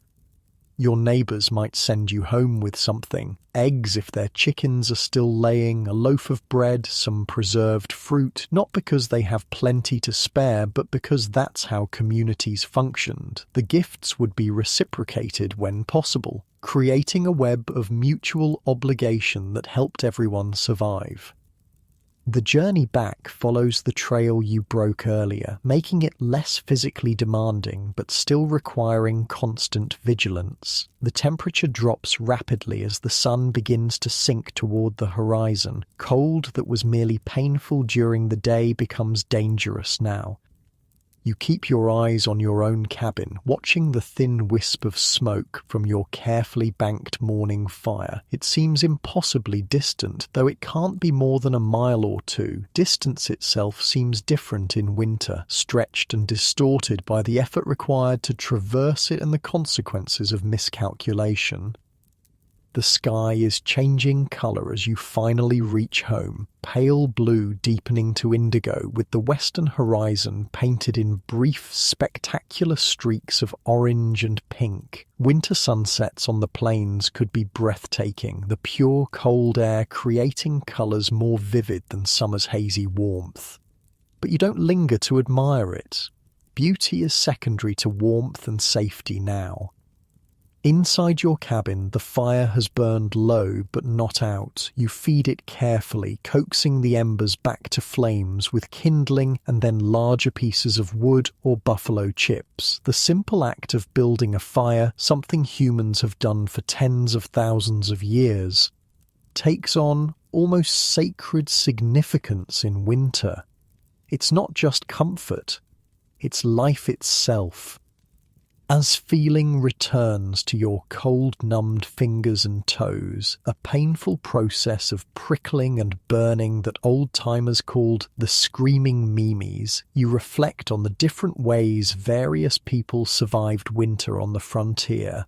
Your neighbours might send you home with something: eggs if their chickens are still laying, a loaf of bread, some preserved fruit, not because they have plenty to spare, but because that's how communities functioned. The gifts would be reciprocated when possible, creating a web of mutual obligation that helped everyone survive. The journey back follows the trail you broke earlier, making it less physically demanding but still requiring constant vigilance. The temperature drops rapidly as the sun begins to sink toward the horizon. Cold that was merely painful during the day becomes dangerous now. You keep your eyes on your own cabin, watching the thin wisp of smoke from your carefully banked morning fire. It seems impossibly distant, though it can't be more than a mile or two. Distance itself seems different in winter, stretched and distorted by the effort required to traverse it and the consequences of miscalculation. The sky is changing colour as you finally reach home, pale blue deepening to indigo, with the western horizon painted in brief, spectacular streaks of orange and pink. Winter sunsets on the plains could be breathtaking, the pure cold air creating colours more vivid than summer's hazy warmth. But you don't linger to admire it. Beauty is secondary to warmth and safety now. Inside your cabin, the fire has burned low but not out. You feed it carefully, coaxing the embers back to flames with kindling and then larger pieces of wood or buffalo chips. The simple act of building a fire, something humans have done for tens of thousands of years, takes on almost sacred significance in winter. It's not just comfort, it's life itself. As feeling returns to your cold-numbed fingers and toes, a painful process of prickling and burning that old-timers called the screaming memes, you reflect on the different ways various people survived winter on the frontier.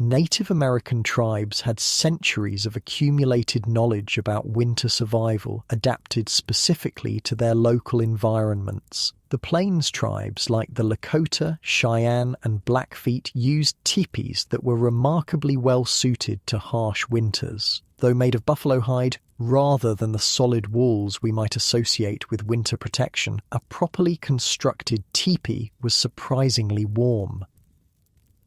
Native American tribes had centuries of accumulated knowledge about winter survival, adapted specifically to their local environments. The Plains tribes like the Lakota, Cheyenne, and Blackfeet used teepees that were remarkably well suited to harsh winters. Though made of buffalo hide, rather than the solid walls we might associate with winter protection, a properly constructed teepee was surprisingly warm.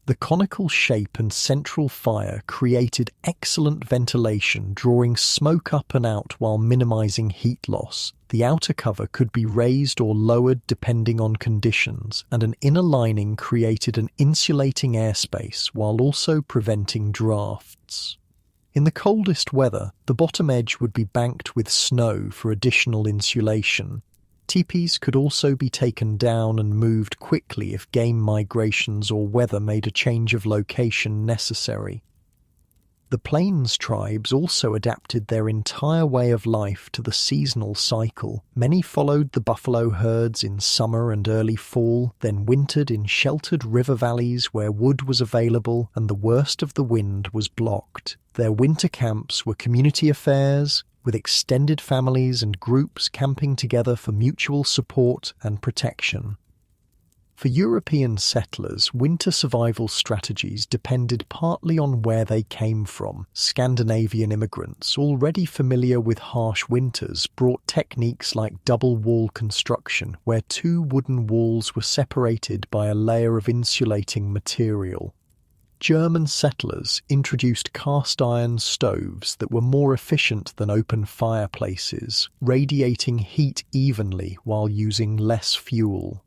The conical shape and central fire created excellent ventilation, drawing smoke up and out while minimizing heat loss. The outer cover could be raised or lowered depending on conditions, and an inner lining created an insulating airspace while also preventing drafts. In the coldest weather, the bottom edge would be banked with snow for additional insulation. Teepees could also be taken down and moved quickly if game migrations or weather made a change of location necessary. The Plains tribes also adapted their entire way of life to the seasonal cycle. Many followed the buffalo herds in summer and early fall, then wintered in sheltered river valleys where wood was available and the worst of the wind was blocked. Their winter camps were community affairs, with extended families and groups camping together for mutual support and protection. For European settlers, winter survival strategies depended partly on where they came from. Scandinavian immigrants, already familiar with harsh winters, brought techniques like double wall construction, where two wooden walls were separated by a layer of insulating material. German settlers introduced cast-iron stoves that were more efficient than open fireplaces, radiating heat evenly while using less fuel.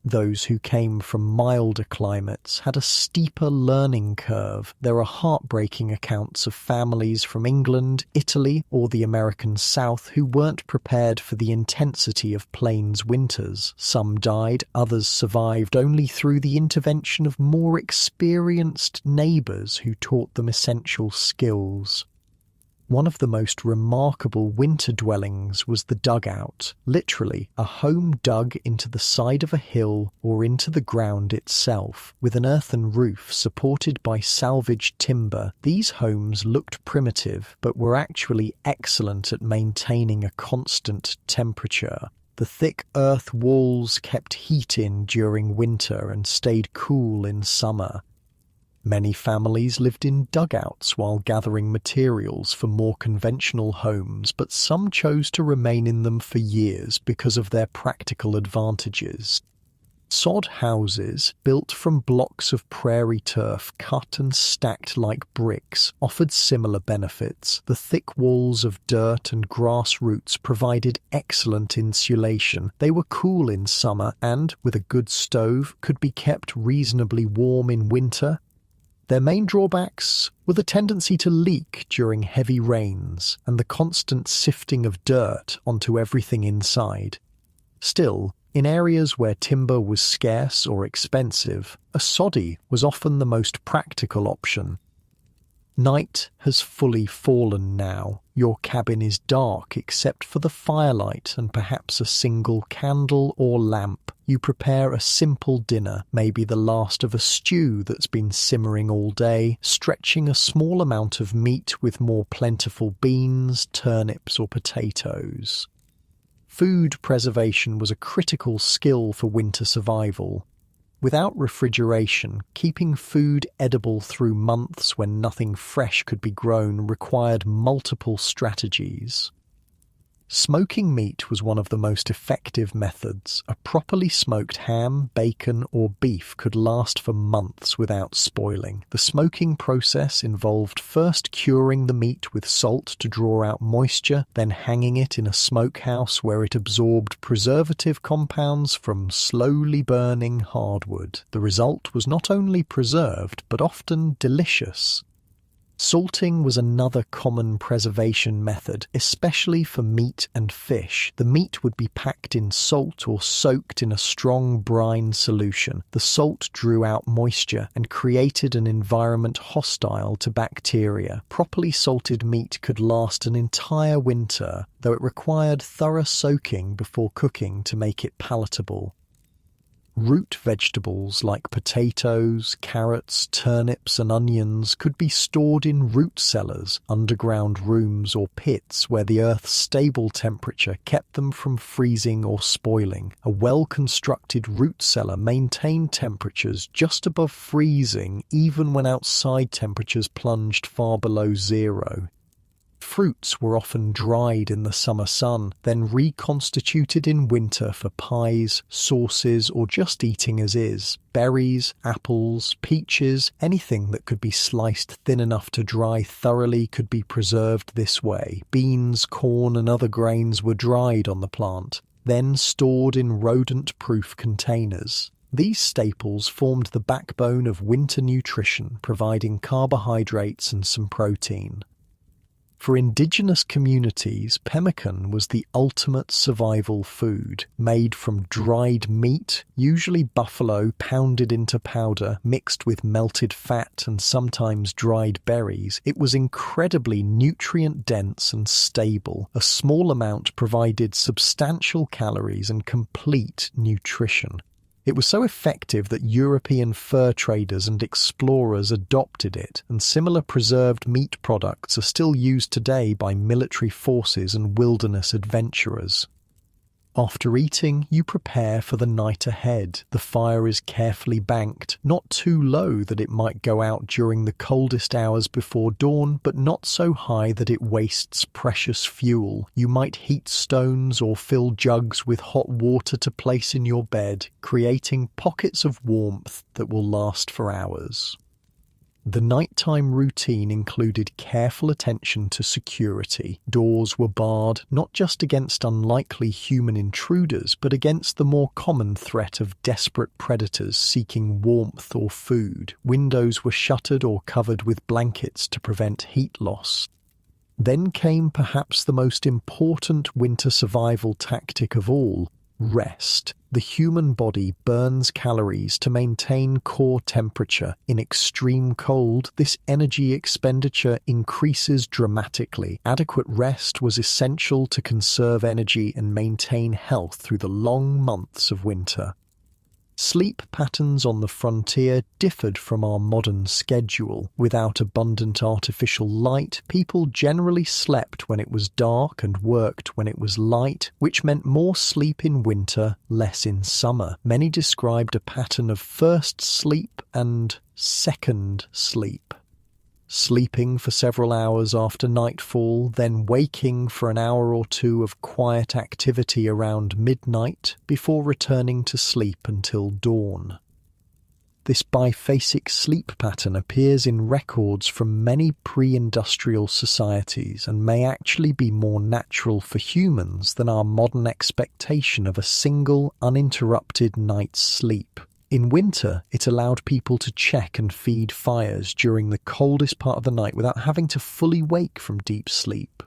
Those who came from milder climates had a steeper learning curve. There are heartbreaking accounts of families from England, Italy, or the American South who weren't prepared for the intensity of plains winters. Some died, others survived only through the intervention of more experienced neighbours who taught them essential skills. One of the most remarkable winter dwellings was the dugout, literally a home dug into the side of a hill or into the ground itself, with an earthen roof supported by salvaged timber. These homes looked primitive, but were actually excellent at maintaining a constant temperature. The thick earth walls kept heat in during winter and stayed cool in summer. Many families lived in dugouts while gathering materials for more conventional homes, but some chose to remain in them for years because of their practical advantages. Sod houses, built from blocks of prairie turf cut and stacked like bricks, offered similar benefits. The thick walls of dirt and grass roots provided excellent insulation. They were cool in summer and, with a good stove, could be kept reasonably warm in winter. Their main drawbacks were the tendency to leak during heavy rains and the constant sifting of dirt onto everything inside. Still, in areas where timber was scarce or expensive, a soddy was often the most practical option. Night has fully fallen now. Your cabin is dark except for the firelight and perhaps a single candle or lamp. You prepare a simple dinner, maybe the last of a stew that's been simmering all day, stretching a small amount of meat with more plentiful beans, turnips or potatoes. Food preservation was a critical skill for winter survival. Without refrigeration, keeping food edible through months when nothing fresh could be grown required multiple strategies. Smoking meat was one of the most effective methods. A properly smoked ham, bacon, or beef could last for months without spoiling. The smoking process involved first curing the meat with salt to draw out moisture, then hanging it in a smokehouse where it absorbed preservative compounds from slowly burning hardwood. The result was not only preserved, but often delicious. Salting was another common preservation method, especially for meat and fish. The meat would be packed in salt or soaked in a strong brine solution. The salt drew out moisture and created an environment hostile to bacteria. Properly salted meat could last an entire winter, though it required thorough soaking before cooking to make it palatable. Root vegetables like potatoes, carrots, turnips and onions could be stored in root cellars, underground rooms or pits where the earth's stable temperature kept them from freezing or spoiling. A well-constructed root cellar maintained temperatures just above freezing even when outside temperatures plunged far below zero. Fruits were often dried in the summer sun, then reconstituted in winter for pies, sauces, or just eating as is. Berries, apples, peaches, anything that could be sliced thin enough to dry thoroughly could be preserved this way. Beans, corn, and other grains were dried on the plant, then stored in rodent-proof containers. These staples formed the backbone of winter nutrition, providing carbohydrates and some protein. For indigenous communities, pemmican was the ultimate survival food, made from dried meat, usually buffalo pounded into powder, mixed with melted fat and sometimes dried berries. It was incredibly nutrient-dense and stable. A small amount provided substantial calories and complete nutrition. It was so effective that European fur traders and explorers adopted it, and similar preserved meat products are still used today by military forces and wilderness adventurers. After eating, you prepare for the night ahead. The fire is carefully banked, not too low that it might go out during the coldest hours before dawn, but not so high that it wastes precious fuel. You might heat stones or fill jugs with hot water to place in your bed, creating pockets of warmth that will last for hours. The nighttime routine included careful attention to security. Doors were barred not just against unlikely human intruders, but against the more common threat of desperate predators seeking warmth or food. Windows were shuttered or covered with blankets to prevent heat loss. Then came perhaps the most important winter survival tactic of all: rest. The human body burns calories to maintain core temperature. In extreme cold, this energy expenditure increases dramatically. Adequate rest was essential to conserve energy and maintain health through the long months of winter. Sleep patterns on the frontier differed from our modern schedule. Without abundant artificial light, people generally slept when it was dark and worked when it was light, which meant more sleep in winter, less in summer. Many described a pattern of first sleep and second sleep. Sleeping for several hours after nightfall, then waking for an hour or two of quiet activity around midnight before returning to sleep until dawn. This biphasic sleep pattern appears in records from many pre-industrial societies and may actually be more natural for humans than our modern expectation of a single, uninterrupted night's sleep. In winter, it allowed people to check and feed fires during the coldest part of the night without having to fully wake from deep sleep.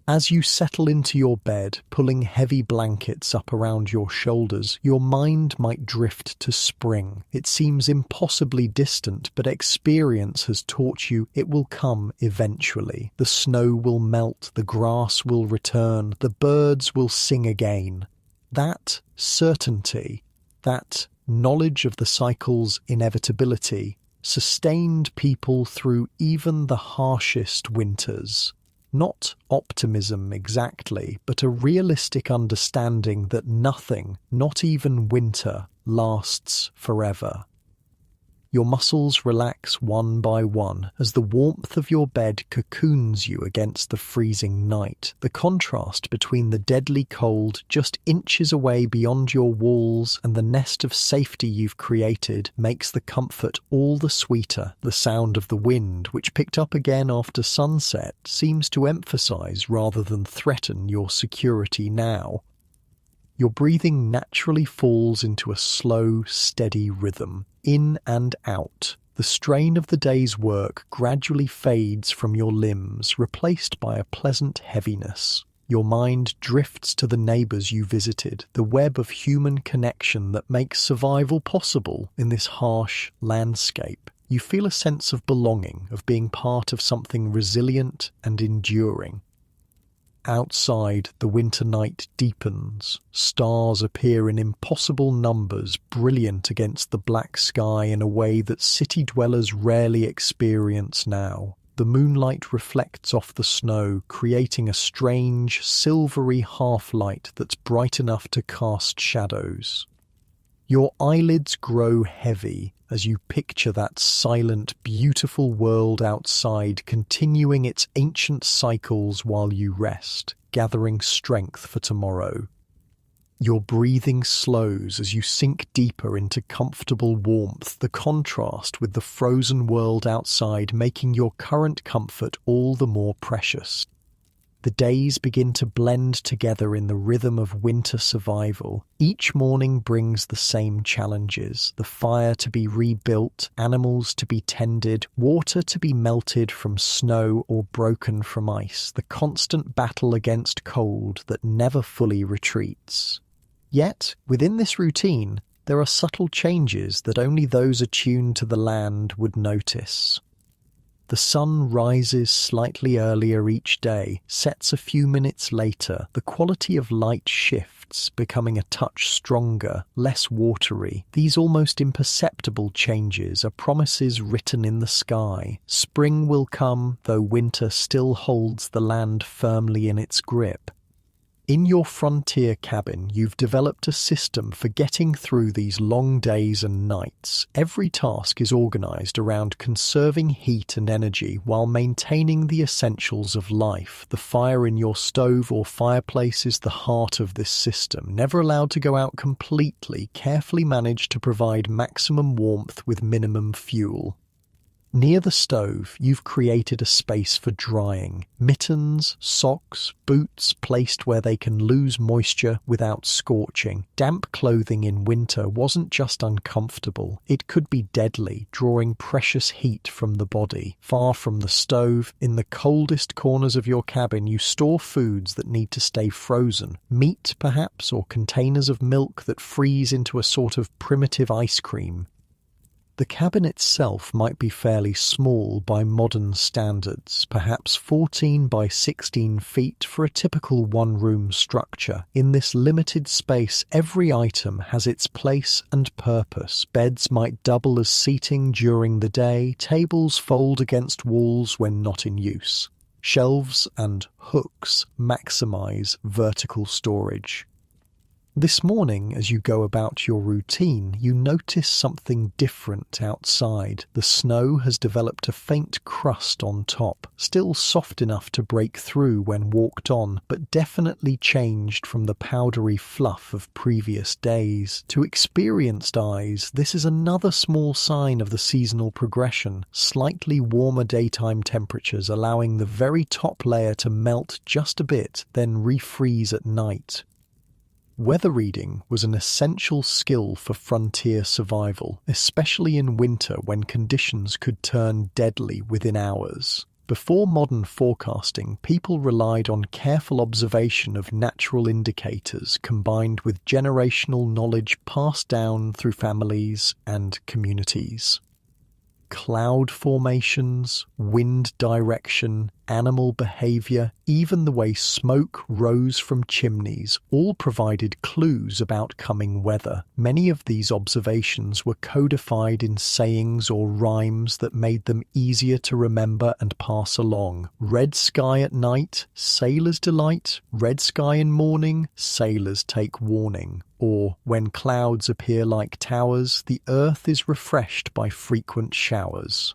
As you settle into your bed, pulling heavy blankets up around your shoulders, your mind might drift to spring. It seems impossibly distant, but experience has taught you it will come eventually. The snow will melt, the grass will return, the birds will sing again. That certainty, that knowledge of the cycle's inevitability, sustained people through even the harshest winters. Not optimism exactly, but a realistic understanding that nothing, not even winter, lasts forever. Your muscles relax one by one as the warmth of your bed cocoons you against the freezing night. The contrast between the deadly cold just inches away beyond your walls and the nest of safety you've created makes the comfort all the sweeter. The sound of the wind, which picked up again after sunset, seems to emphasize rather than threaten your security now. Your breathing naturally falls into a slow, steady rhythm, in and out. The strain of the day's work gradually fades from your limbs, replaced by a pleasant heaviness. Your mind drifts to the neighbours you visited, the web of human connection that makes survival possible in this harsh landscape. You feel a sense of belonging, of being part of something resilient and enduring. Outside, the winter night deepens. Stars appear in impossible numbers, brilliant against the black sky in a way that city dwellers rarely experience now. The moonlight reflects off the snow, creating a strange, silvery half-light that's bright enough to cast shadows. Your eyelids grow heavy as you picture that silent, beautiful world outside continuing its ancient cycles while you rest, gathering strength for tomorrow. Your breathing slows as you sink deeper into comfortable warmth, the contrast with the frozen world outside making your current comfort all the more precious. The days begin to blend together in the rhythm of winter survival. Each morning brings the same challenges: the fire to be rebuilt, animals to be tended, water to be melted from snow or broken from ice, the constant battle against cold that never fully retreats. Yet, within this routine, there are subtle changes that only those attuned to the land would notice. The sun rises slightly earlier each day, sets a few minutes later. The quality of light shifts, becoming a touch stronger, less watery. These almost imperceptible changes are promises written in the sky. Spring will come, though winter still holds the land firmly in its grip. In your frontier cabin, you've developed a system for getting through these long days and nights. Every task is organized around conserving heat and energy while maintaining the essentials of life. The fire in your stove or fireplace is the heart of this system, never allowed to go out completely, carefully managed to provide maximum warmth with minimum fuel. Near the stove, you've created a space for drying. Mittens, socks, boots placed where they can lose moisture without scorching. Damp clothing in winter wasn't just uncomfortable, it could be deadly, drawing precious heat from the body. Far from the stove, in the coldest corners of your cabin, you store foods that need to stay frozen. Meat, perhaps, or containers of milk that freeze into a sort of primitive ice cream. The cabin itself might be fairly small by modern standards, perhaps 14 by 16 feet for a typical one-room structure. In this limited space, every item has its place and purpose. Beds might double as seating during the day, tables fold against walls when not in use. Shelves and hooks maximize vertical storage. This morning, as you go about your routine, you notice something different outside. The snow has developed a faint crust on top, still soft enough to break through when walked on, but definitely changed from the powdery fluff of previous days. To experienced eyes, this is another small sign of the seasonal progression, slightly warmer daytime temperatures allowing the very top layer to melt just a bit, then refreeze at night. Weather reading was an essential skill for frontier survival, especially in winter when conditions could turn deadly within hours. Before modern forecasting, people relied on careful observation of natural indicators combined with generational knowledge passed down through families and communities. Cloud formations, wind direction, animal behavior, even the way smoke rose from chimneys, all provided clues about coming weather. Many of these observations were codified in sayings or rhymes that made them easier to remember and pass along. Red sky at night, sailors delight. Red sky in morning, sailors take warning. Or, when clouds appear like towers, the earth is refreshed by frequent showers.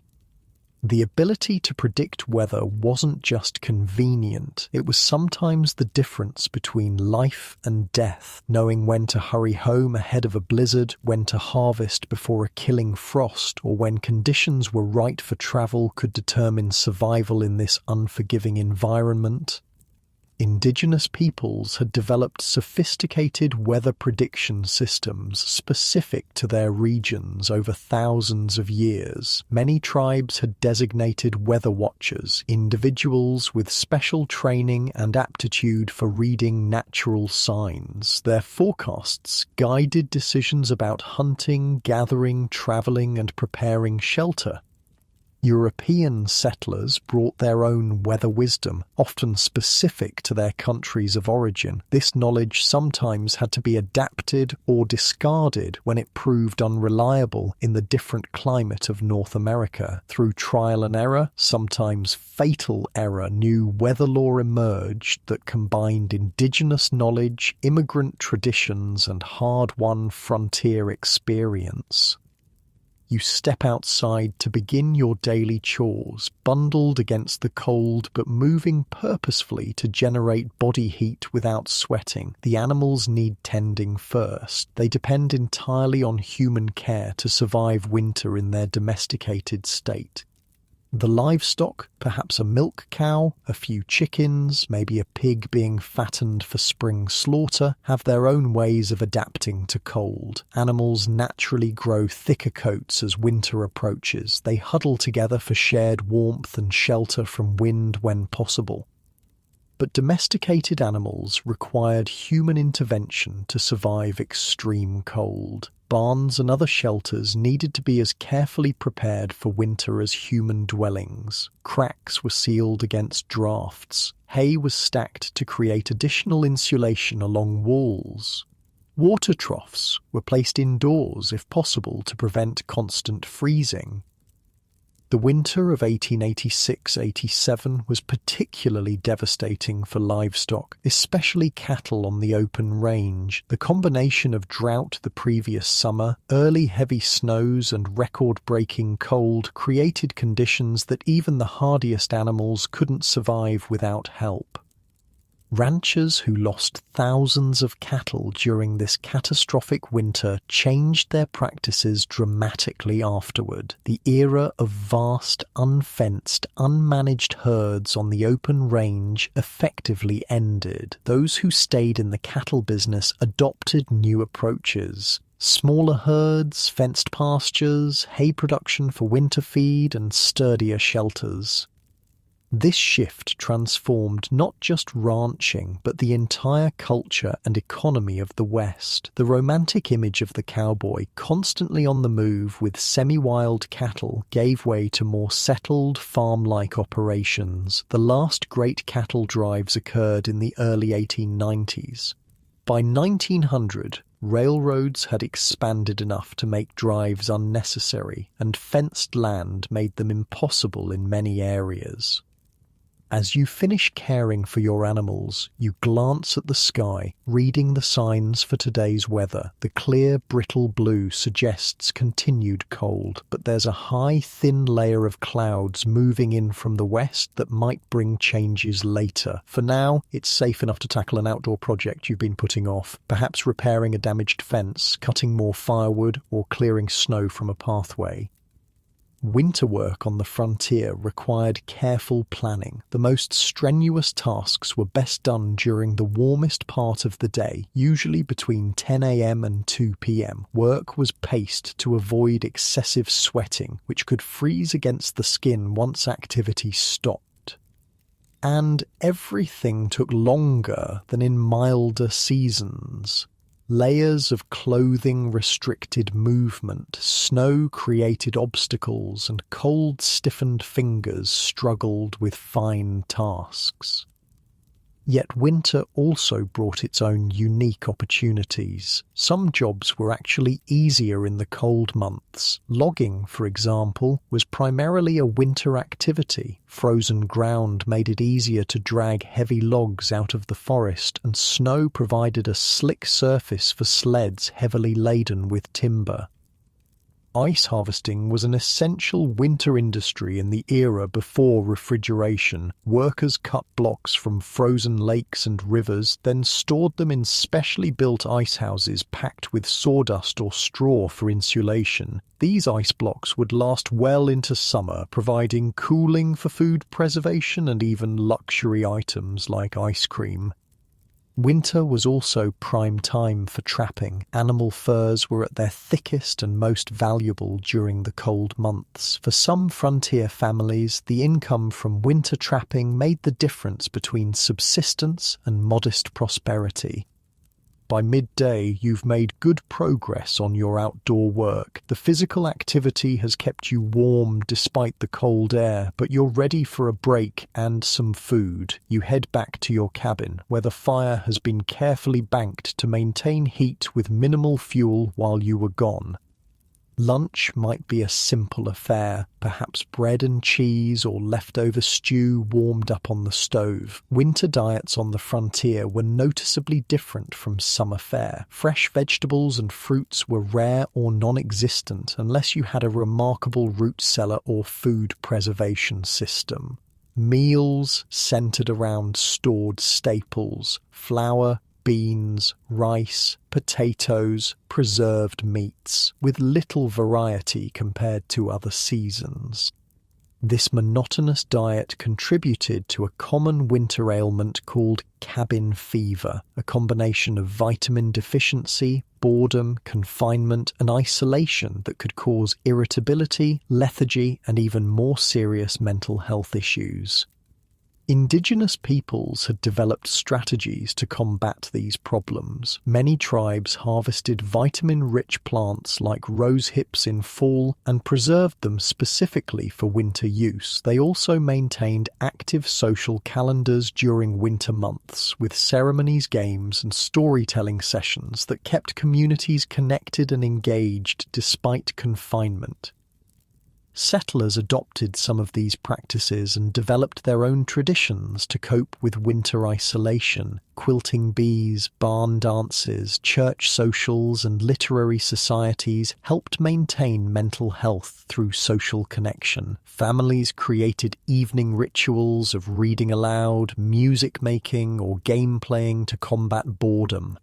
The ability to predict weather wasn't just convenient, it was sometimes the difference between life and death, knowing when to hurry home ahead of a blizzard, when to harvest before a killing frost, or when conditions were right for travel could determine survival in this unforgiving environment. Indigenous peoples had developed sophisticated weather prediction systems specific to their regions over thousands of years. Many tribes had designated weather watchers, individuals with special training and aptitude for reading natural signs. Their forecasts guided decisions about hunting, gathering, traveling, and preparing shelter. European settlers brought their own weather wisdom, often specific to their countries of origin. This knowledge sometimes had to be adapted or discarded when it proved unreliable in the different climate of North America. Through trial and error, sometimes fatal error, new weather law emerged that combined indigenous knowledge, immigrant traditions, and hard-won frontier experience. You step outside to begin your daily chores, bundled against the cold but moving purposefully to generate body heat without sweating. The animals need tending first. They depend entirely on human care to survive winter in their domesticated state. The livestock, perhaps a milk cow, a few chickens, maybe a pig being fattened for spring slaughter, have their own ways of adapting to cold. Animals naturally grow thicker coats as winter approaches. They huddle together for shared warmth and shelter from wind when possible. But domesticated animals required human intervention to survive extreme cold. Barns and other shelters needed to be as carefully prepared for winter as human dwellings. Cracks were sealed against drafts. Hay was stacked to create additional insulation along walls. Water troughs were placed indoors if possible to prevent constant freezing. The winter of 1886-87 was particularly devastating for livestock, especially cattle on the open range. The combination of drought the previous summer, early heavy snows and record-breaking cold created conditions that even the hardiest animals couldn't survive without help. Ranchers who lost thousands of cattle during this catastrophic winter changed their practices dramatically afterward. The era of vast, unfenced, unmanaged herds on the open range effectively ended. Those who stayed in the cattle business adopted new approaches. Smaller herds, fenced pastures, hay production for winter feed, and sturdier shelters. This shift transformed not just ranching, but the entire culture and economy of the West. The romantic image of the cowboy, constantly on the move with semi-wild cattle, gave way to more settled, farm-like operations. The last great cattle drives occurred in the early 1890s. By 1900, railroads had expanded enough to make drives unnecessary, and fenced land made them impossible in many areas. As you finish caring for your animals, you glance at the sky, reading the signs for today's weather. The clear, brittle blue suggests continued cold, but there's a high, thin layer of clouds moving in from the west that might bring changes later. For now, it's safe enough to tackle an outdoor project you've been putting off, perhaps repairing a damaged fence, cutting more firewood, or clearing snow from a pathway. Winter work on the frontier required careful planning. The most strenuous tasks were best done during the warmest part of the day, usually between 10 a.m. and 2 p.m. Work was paced to avoid excessive sweating, which could freeze against the skin once activity stopped. And everything took longer than in milder seasons. Layers of clothing restricted movement, snow created obstacles, and cold stiffened fingers struggled with fine tasks. Yet winter also brought its own unique opportunities. Some jobs were actually easier in the cold months. Logging, for example, was primarily a winter activity. Frozen ground made it easier to drag heavy logs out of the forest, and snow provided a slick surface for sleds heavily laden with timber. Ice harvesting was an essential winter industry in the era before refrigeration. Workers cut blocks from frozen lakes and rivers, then stored them in specially built ice houses packed with sawdust or straw for insulation. These ice blocks would last well into summer, providing cooling for food preservation and even luxury items like ice cream. Winter was also prime time for trapping. Animal furs were at their thickest and most valuable during the cold months. For some frontier families, the income from winter trapping made the difference between subsistence and modest prosperity. By midday, you've made good progress on your outdoor work. The physical activity has kept you warm despite the cold air, but you're ready for a break and some food. You head back to your cabin, where the fire has been carefully banked to maintain heat with minimal fuel while you were gone. Lunch might be a simple affair, perhaps bread and cheese or leftover stew warmed up on the stove. Winter diets on the frontier were noticeably different from summer fare. Fresh vegetables and fruits were rare or non-existent unless you had a remarkable root cellar or food preservation system. Meals centered around stored staples, flour, beans, rice, potatoes, preserved meats, with little variety compared to other seasons. This monotonous diet contributed to a common winter ailment called cabin fever, a combination of vitamin deficiency, boredom, confinement, and isolation that could cause irritability, lethargy, and even more serious mental health issues. Indigenous peoples had developed strategies to combat these problems. Many tribes harvested vitamin-rich plants like rose hips in fall and preserved them specifically for winter use. They also maintained active social calendars during winter months, with ceremonies, games, and storytelling sessions that kept communities connected and engaged despite confinement. Settlers adopted some of these practices and developed their own traditions to cope with winter isolation. Quilting bees, barn dances, church socials, and literary societies helped maintain mental health through social connection. Families created evening rituals of reading aloud, music making, or game playing to combat boredom.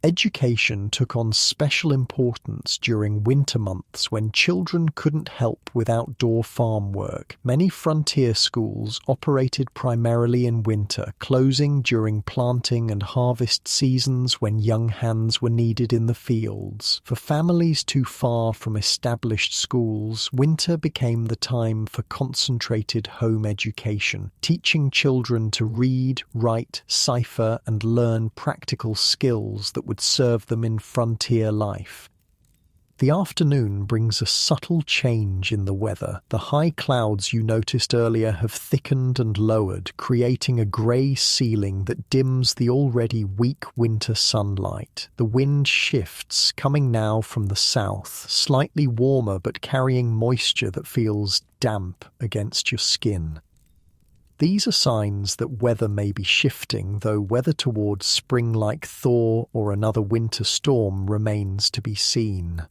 Education took on special importance during winter months when children couldn't help with outdoor farm work. Many frontier schools operated primarily in winter, closing during planting and harvest seasons when young hands were needed in the fields. For families too far from established schools, winter became the time for concentrated home education, teaching children to read, write, cipher, and learn practical skills that would serve them in frontier life. The afternoon brings a subtle change in the weather. The high clouds you noticed earlier have thickened and lowered, creating a grey ceiling that dims the already weak winter sunlight. The wind shifts, coming now from the south, slightly warmer but carrying moisture that feels damp against your skin. These are signs that weather may be shifting, though whether towards spring like thaw or another winter storm remains to be seen.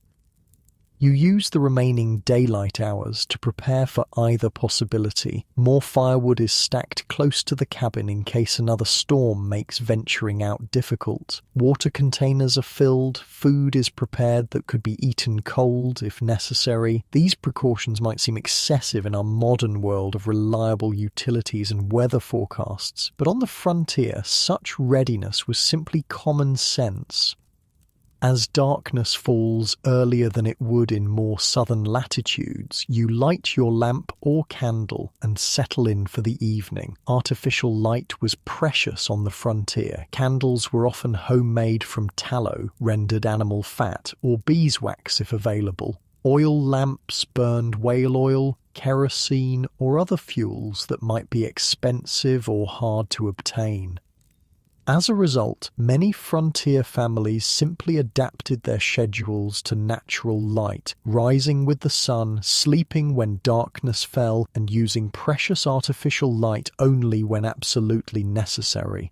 You use the remaining daylight hours to prepare for either possibility. More firewood is stacked close to the cabin in case another storm makes venturing out difficult. Water containers are filled, food is prepared that could be eaten cold if necessary. These precautions might seem excessive in our modern world of reliable utilities and weather forecasts, but on the frontier, such readiness was simply common sense. As darkness falls earlier than it would in more southern latitudes, you light your lamp or candle and settle in for the evening. Artificial light was precious on the frontier. Candles were often homemade from tallow, rendered animal fat, or beeswax if available. Oil lamps burned whale oil, kerosene, or other fuels that might be expensive or hard to obtain. As a result, many frontier families simply adapted their schedules to natural light, rising with the sun, sleeping when darkness fell, and using precious artificial light only when absolutely necessary.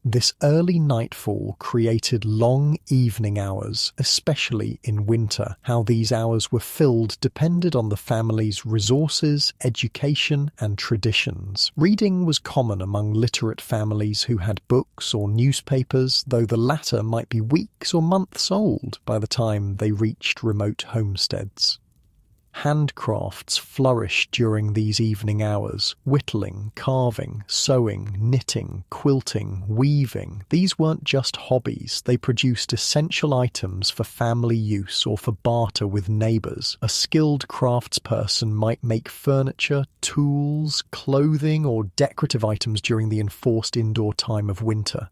This early nightfall created long evening hours, especially in winter. How these hours were filled depended on the family's resources, education, and traditions. Reading was common among literate families who had books or newspapers, though the latter might be weeks or months old by the time they reached remote homesteads. Handcrafts flourished during these evening hours. Whittling, carving, sewing, knitting, quilting, weaving. These weren't just hobbies. They produced essential items for family use or for barter with neighbours. A skilled craftsperson might make furniture, tools, clothing, or decorative items during the enforced indoor time of winter.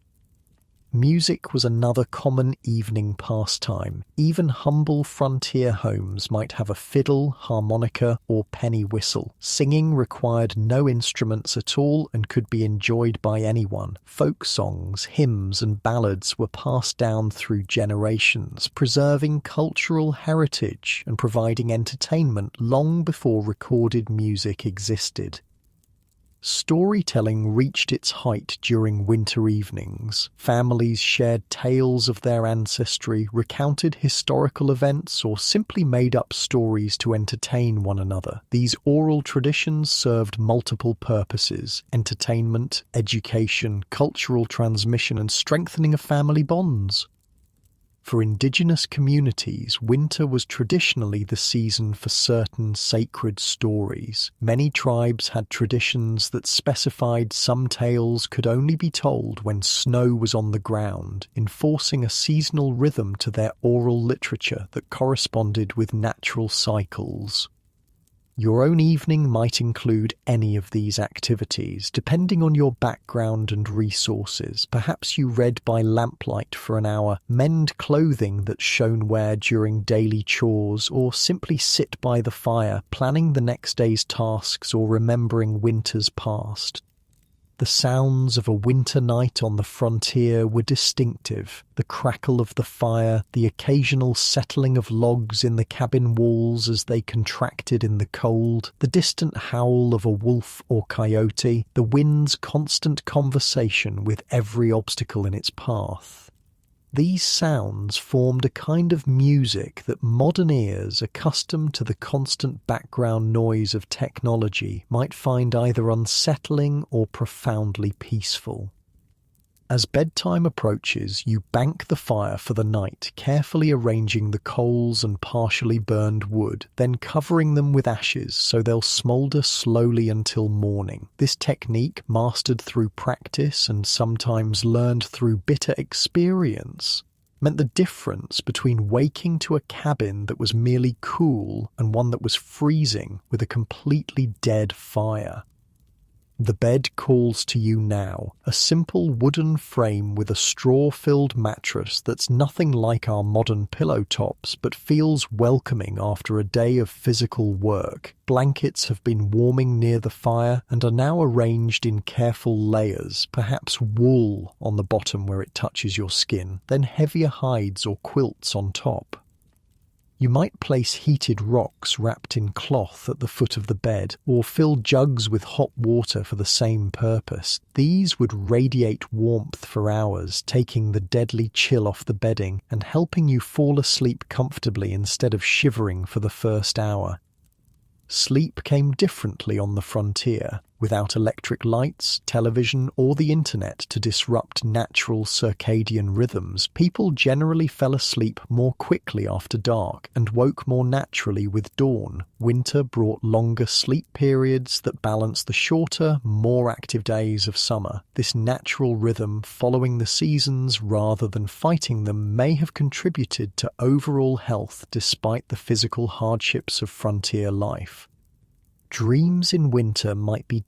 Music was another common evening pastime. Even humble frontier homes might have a fiddle, harmonica, or penny whistle. Singing required no instruments at all and could be enjoyed by anyone. Folk songs, hymns, and ballads were passed down through generations, preserving cultural heritage and providing entertainment long before recorded music existed. Storytelling reached its height during winter evenings. Families shared tales of their ancestry, recounted historical events, or simply made up stories to entertain one another. These oral traditions served multiple purposes: entertainment, education, cultural transmission, and strengthening of family bonds. For indigenous communities, winter was traditionally the season for certain sacred stories. Many tribes had traditions that specified some tales could only be told when snow was on the ground, enforcing a seasonal rhythm to their oral literature that corresponded with natural cycles. Your own evening might include any of these activities, depending on your background and resources. Perhaps you read by lamplight for an hour, mend clothing that's shown wear during daily chores, or simply sit by the fire, planning the next day's tasks or remembering winters past. The sounds of a winter night on the frontier were distinctive. The crackle of the fire, the occasional settling of logs in the cabin walls as they contracted in the cold, the distant howl of a wolf or coyote, the wind's constant conversation with every obstacle in its path. These sounds formed a kind of music that modern ears, accustomed to the constant background noise of technology, might find either unsettling or profoundly peaceful. As bedtime approaches, you bank the fire for the night, carefully arranging the coals and partially burned wood, then covering them with ashes so they'll smoulder slowly until morning. This technique, mastered through practice and sometimes learned through bitter experience, meant the difference between waking to a cabin that was merely cool and one that was freezing with a completely dead fire. The bed calls to you now, a simple wooden frame with a straw-filled mattress that's nothing like our modern pillow tops but feels welcoming after a day of physical work. Blankets have been warming near the fire and are now arranged in careful layers, perhaps wool on the bottom where it touches your skin, then heavier hides or quilts on top. You might place heated rocks wrapped in cloth at the foot of the bed, or fill jugs with hot water for the same purpose. These would radiate warmth for hours, taking the deadly chill off the bedding and helping you fall asleep comfortably instead of shivering for the first hour. Sleep came differently on the frontier, without electric lights, television, or the internet to disrupt natural circadian rhythms. People generally fell asleep more quickly after dark and woke more naturally with dawn. Winter brought longer sleep periods that balanced the shorter, more active days of summer. This natural rhythm, following the seasons rather than fighting them, may have contributed to overall health despite the physical hardships of frontier life. Dreams in winter might be